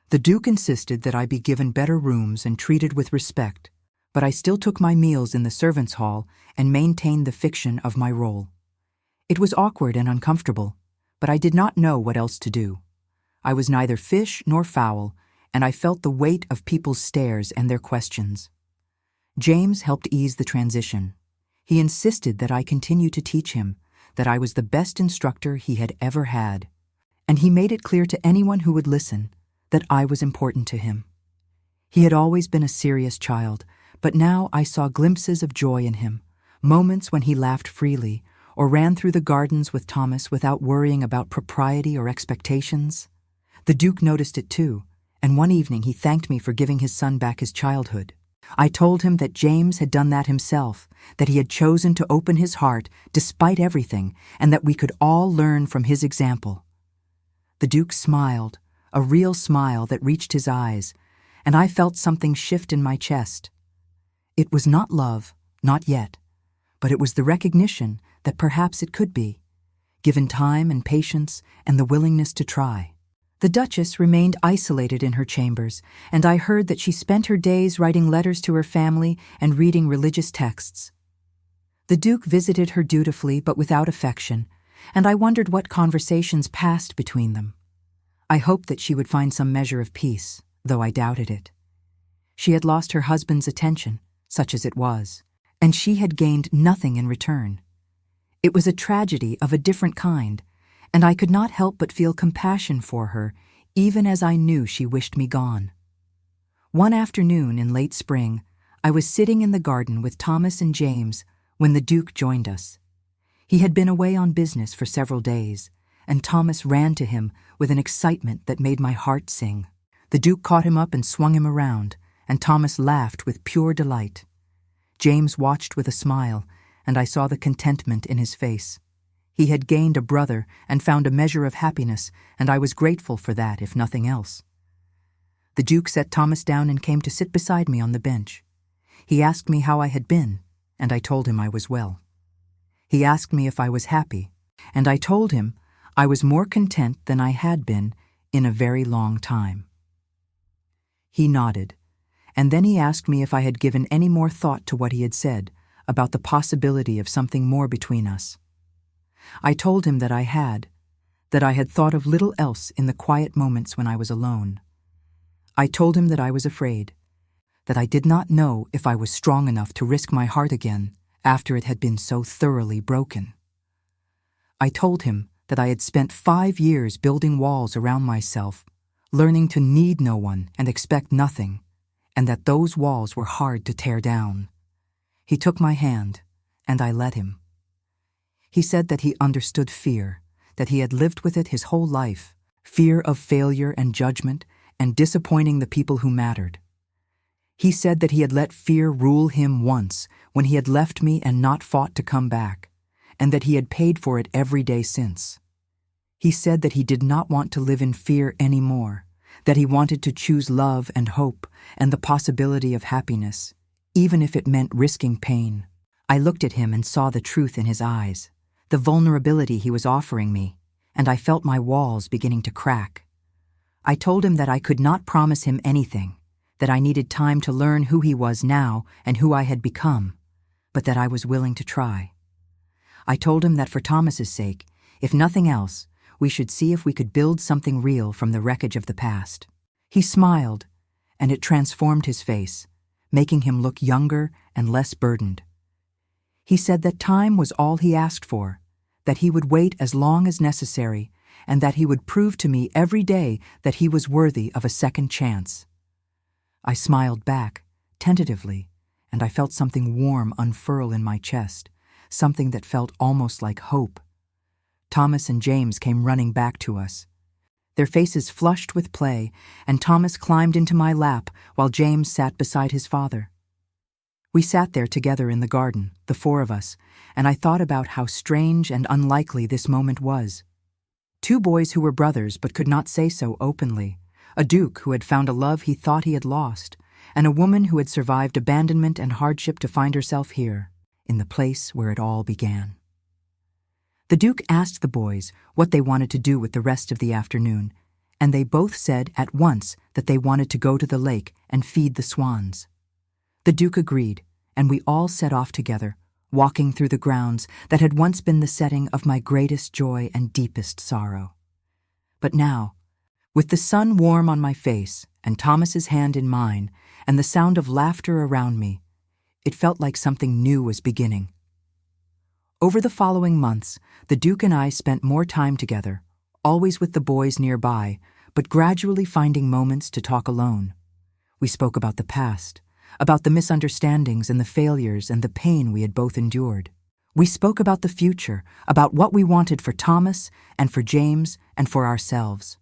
The Duke insisted that I be given better rooms and treated with respect, but I still took my meals in the servants' hall and maintained the fiction of my role. It was awkward and uncomfortable, but I did not know what else to do. I was neither fish nor fowl, and I felt the weight of people's stares and their questions. James helped ease the transition. He insisted that I continue to teach him, that I was the best instructor he had ever had, and he made it clear to anyone who would listen that I was important to him. He had always been a serious child, but now I saw glimpses of joy in him, moments when he laughed freely or ran through the gardens with Thomas without worrying about propriety or expectations. The Duke noticed it too, and one evening he thanked me for giving his son back his childhood. I told him that James had done that himself, that he had chosen to open his heart despite everything, and that we could all learn from his example. The Duke smiled, a real smile that reached his eyes, and I felt something shift in my chest. It was not love, not yet, but it was the recognition that perhaps it could be, given time and patience and the willingness to try. The Duchess remained isolated in her chambers, and I heard that she spent her days writing letters to her family and reading religious texts. The Duke visited her dutifully but without affection, and I wondered what conversations passed between them. I hoped that she would find some measure of peace, though I doubted it. She had lost her husband's attention, such as it was, and she had gained nothing in return. It was a tragedy of a different kind, and I could not help but feel compassion for her, even as I knew she wished me gone. One afternoon in late spring, I was sitting in the garden with Thomas and James when the Duke joined us. He had been away on business for several days, and Thomas ran to him with an excitement that made my heart sing. The Duke caught him up and swung him around, and Thomas laughed with pure delight. James watched with a smile, and I saw the contentment in his face. He had gained a brother and found a measure of happiness, and I was grateful for that, if nothing else. The Duke set Thomas down and came to sit beside me on the bench. He asked me how I had been, and I told him I was well. He asked me if I was happy, and I told him I was more content than I had been in a very long time. He nodded, and then he asked me if I had given any more thought to what he had said about the possibility of something more between us. I told him that I had thought of little else in the quiet moments when I was alone. I told him that I was afraid, that I did not know if I was strong enough to risk my heart again after it had been so thoroughly broken. I told him that I had spent 5 years building walls around myself, learning to need no one and expect nothing, and that those walls were hard to tear down. He took my hand, and I let him. He said that he understood fear, that he had lived with it his whole life, fear of failure and judgment and disappointing the people who mattered. He said that he had let fear rule him once when he had left me and not fought to come back, and that he had paid for it every day since. He said that he did not want to live in fear anymore, that he wanted to choose love and hope and the possibility of happiness, even if it meant risking pain. I looked at him and saw the truth in his eyes, the vulnerability he was offering me, and I felt my walls beginning to crack. I told him that I could not promise him anything, that I needed time to learn who he was now and who I had become, but that I was willing to try. I told him that for Thomas's sake, if nothing else, we should see if we could build something real from the wreckage of the past. He smiled, and it transformed his face, making him look younger and less burdened. He said that time was all he asked for, that he would wait as long as necessary, and that he would prove to me every day that he was worthy of a second chance. I smiled back, tentatively, and I felt something warm unfurl in my chest, something that felt almost like hope. Thomas and James came running back to us. Their faces flushed with play, and Thomas climbed into my lap while James sat beside his father. We sat there together in the garden, the 4 of us, and I thought about how strange and unlikely this moment was. 2 boys who were brothers but could not say so openly, a duke who had found a love he thought he had lost, and a woman who had survived abandonment and hardship to find herself here, in the place where it all began. The Duke asked the boys what they wanted to do with the rest of the afternoon, and they both said at once that they wanted to go to the lake and feed the swans. The Duke agreed, and we all set off together, walking through the grounds that had once been the setting of my greatest joy and deepest sorrow. But now, with the sun warm on my face and Thomas's hand in mine and the sound of laughter around me, it felt like something new was beginning. Over the following months, the Duke and I spent more time together, always with the boys nearby, but gradually finding moments to talk alone. We spoke about the past, about the misunderstandings and the failures and the pain we had both endured. We spoke about the future, about what we wanted for Thomas and for James and for ourselves.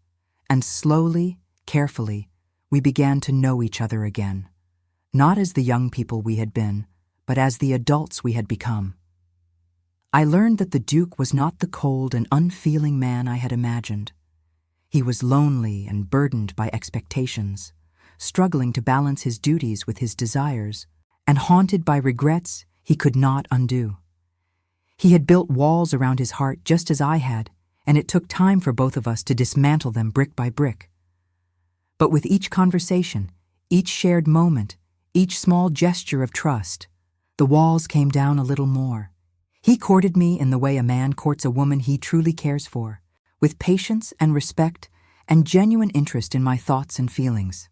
And slowly, carefully, We began to know each other again, not as the young people we had been, but as the adults we had become. I learned that the Duke was not the cold and unfeeling man I had imagined. He was lonely and burdened by expectations, struggling to balance his duties with his desires, and haunted by regrets he could not undo. He had built walls around his heart just as I had, and it took time for both of us to dismantle them brick by brick. But with each conversation, each shared moment, each small gesture of trust, the walls came down a little more. He courted me in the way a man courts a woman he truly cares for, with patience and respect and genuine interest in my thoughts and feelings.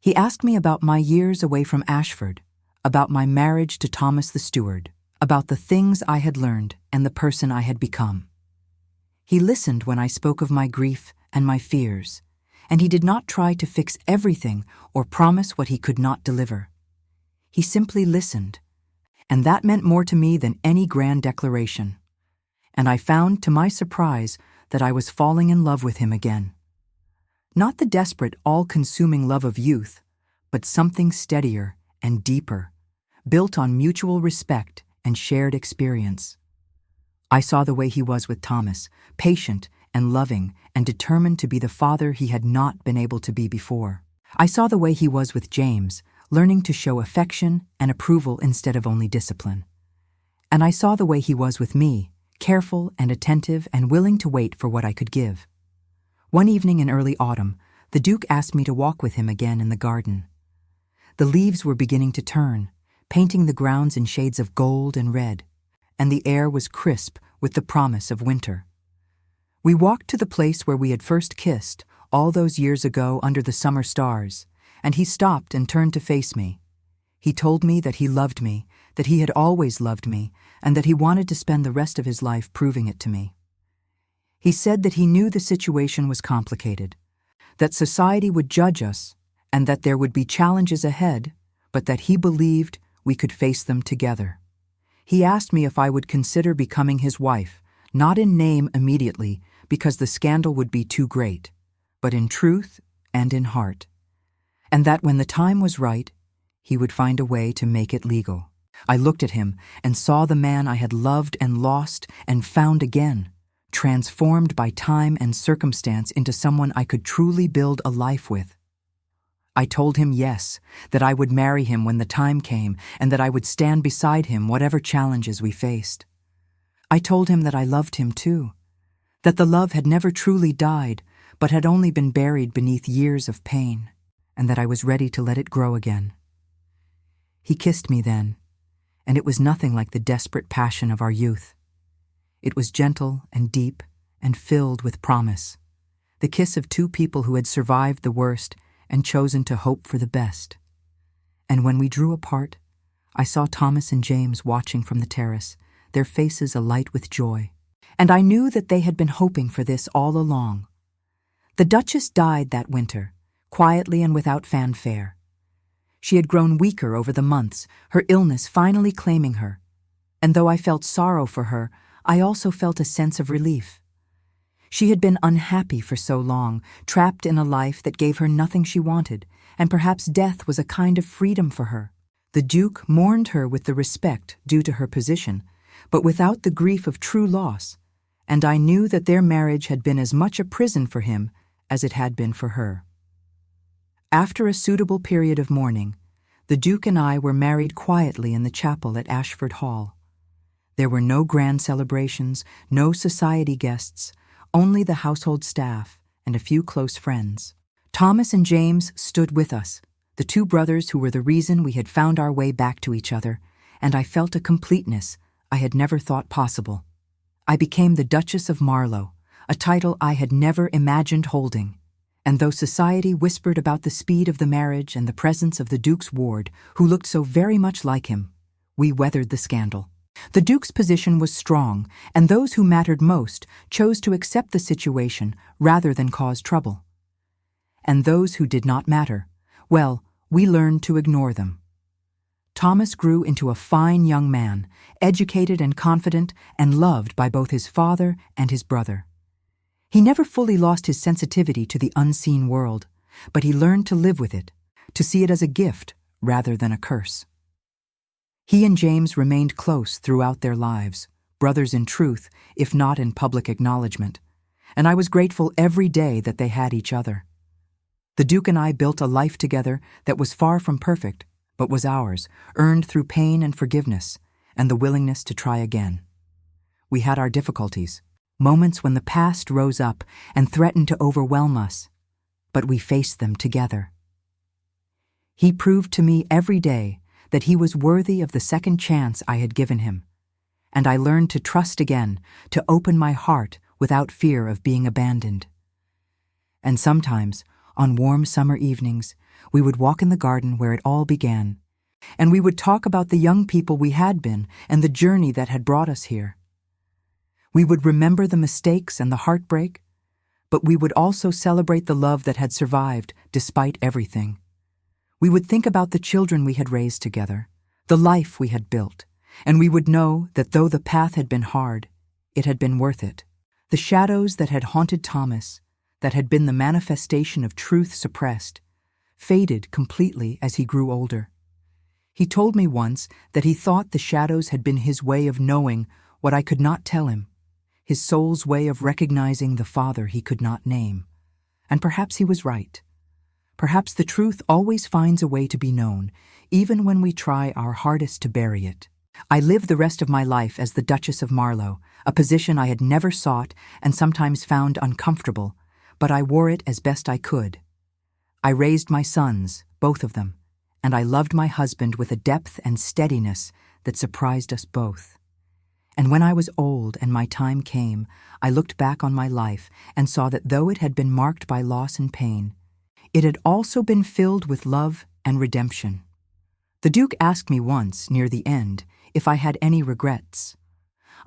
He asked me about my years away from Ashford, about my marriage to Thomas the steward, about the things I had learned and the person I had become. He listened when I spoke of my grief and my fears, and he did not try to fix everything or promise what he could not deliver. He simply listened, and that meant more to me than any grand declaration. And I found, to my surprise, that I was falling in love with him again. Not the desperate, all-consuming love of youth, but something steadier and deeper, built on mutual respect and shared experience. I saw the way he was with Thomas, patient and loving and determined to be the father he had not been able to be before. I saw the way he was with James, learning to show affection and approval instead of only discipline. And I saw the way he was with me, careful and attentive and willing to wait for what I could give. One evening in early autumn, the Duke asked me to walk with him again in the garden. The leaves were beginning to turn, painting the grounds in shades of gold and red, and the air was crisp with the promise of winter. We walked to the place where we had first kissed, all those years ago under the summer stars, and he stopped and turned to face me. He told me that he loved me, that he had always loved me, and that he wanted to spend the rest of his life proving it to me. He said that he knew the situation was complicated, that society would judge us, and that there would be challenges ahead, but that he believed we could face them together. He asked me if I would consider becoming his wife, not in name immediately, because the scandal would be too great, but in truth and in heart, and that when the time was right, he would find a way to make it legal. I looked at him and saw the man I had loved and lost and found again, transformed by time and circumstance into someone I could truly build a life with. I told him yes, that I would marry him when the time came and that I would stand beside him whatever challenges we faced. I told him that I loved him too, that the love had never truly died but had only been buried beneath years of pain, and that I was ready to let it grow again. He kissed me then, and it was nothing like the desperate passion of our youth. It was gentle and deep and filled with promise, the kiss of two people who had survived the worst and chosen to hope for the best. And when we drew apart, I saw Thomas and James watching from the terrace, their faces alight with joy, and I knew that they had been hoping for this all along. The Duchess died that winter, quietly and without fanfare. She had grown weaker over the months, her illness finally claiming her, and though I felt sorrow for her, I also felt a sense of relief. She had been unhappy for so long, trapped in a life that gave her nothing she wanted, and perhaps death was a kind of freedom for her. The Duke mourned her with the respect due to her position, but without the grief of true loss, and I knew that their marriage had been as much a prison for him as it had been for her. After a suitable period of mourning, the Duke and I were married quietly in the chapel at Ashford Hall. There were no grand celebrations, no society guests, only the household staff and a few close friends. Thomas and James stood with us, the two brothers who were the reason we had found our way back to each other, and I felt a completeness I had never thought possible. I became the Duchess of Marlow, a title I had never imagined holding, and though society whispered about the speed of the marriage and the presence of the Duke's ward, who looked so very much like him, we weathered the scandal. The Duke's position was strong, and those who mattered most chose to accept the situation rather than cause trouble. And those who did not matter, well, we learned to ignore them. Thomas grew into a fine young man, educated and confident, and loved by both his father and his brother. He never fully lost his sensitivity to the unseen world, but he learned to live with it, to see it as a gift rather than a curse. He and James remained close throughout their lives, brothers in truth, if not in public acknowledgement, and I was grateful every day that they had each other. The Duke and I built a life together that was far from perfect, but was ours, earned through pain and forgiveness, and the willingness to try again. We had our difficulties, moments when the past rose up and threatened to overwhelm us, but we faced them together. He proved to me every day that he was worthy of the second chance I had given him, and I learned to trust again, to open my heart without fear of being abandoned. And sometimes, on warm summer evenings, we would walk in the garden where it all began, and we would talk about the young people we had been and the journey that had brought us here. We would remember the mistakes and the heartbreak, but we would also celebrate the love that had survived despite everything. We would think about the children we had raised together, the life we had built, and we would know that though the path had been hard, it had been worth it. The shadows that had haunted Thomas, that had been the manifestation of truth suppressed, faded completely as he grew older. He told me once that he thought the shadows had been his way of knowing what I could not tell him, his soul's way of recognizing the Father he could not name. And perhaps he was right. Perhaps the truth always finds a way to be known, even when we try our hardest to bury it. I lived the rest of my life as the Duchess of Marlow, a position I had never sought and sometimes found uncomfortable, but I wore it as best I could. I raised my sons, both of them, and I loved my husband with a depth and steadiness that surprised us both. And when I was old and my time came, I looked back on my life and saw that though it had been marked by loss and pain, it had also been filled with love and redemption. The Duke asked me once, near the end, if I had any regrets.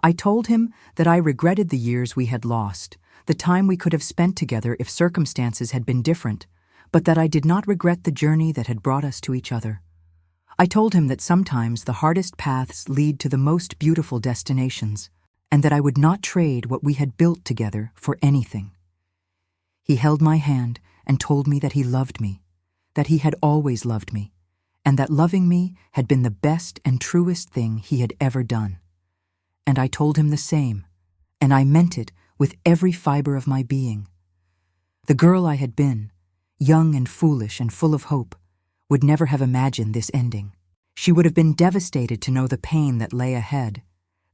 I told him that I regretted the years we had lost, the time we could have spent together if circumstances had been different, but that I did not regret the journey that had brought us to each other. I told him that sometimes the hardest paths lead to the most beautiful destinations, and that I would not trade what we had built together for anything. He held my hand and told me that he loved me, that he had always loved me, and that loving me had been the best and truest thing he had ever done. And I told him the same, and I meant it with every fiber of my being. The girl I had been, young and foolish and full of hope, would never have imagined this ending. She would have been devastated to know the pain that lay ahead,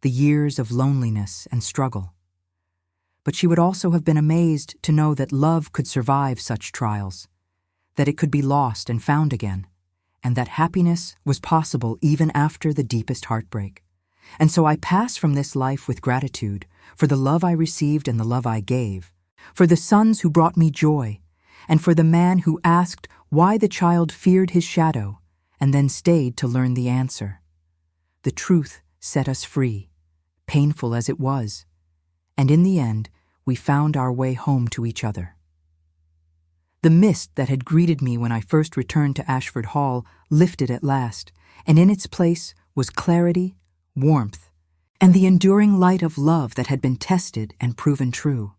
the years of loneliness and struggle. But she would also have been amazed to know that love could survive such trials, that it could be lost and found again, and that happiness was possible even after the deepest heartbreak. And so I pass from this life with gratitude for the love I received and the love I gave, for the sons who brought me joy, and for the man who asked why the child feared his shadow and then stayed to learn the answer. The truth set us free, painful as it was, and in the end, we found our way home to each other. The mist that had greeted me when I first returned to Ashford Hall lifted at last, and in its place was clarity, warmth, and the enduring light of love that had been tested and proven true.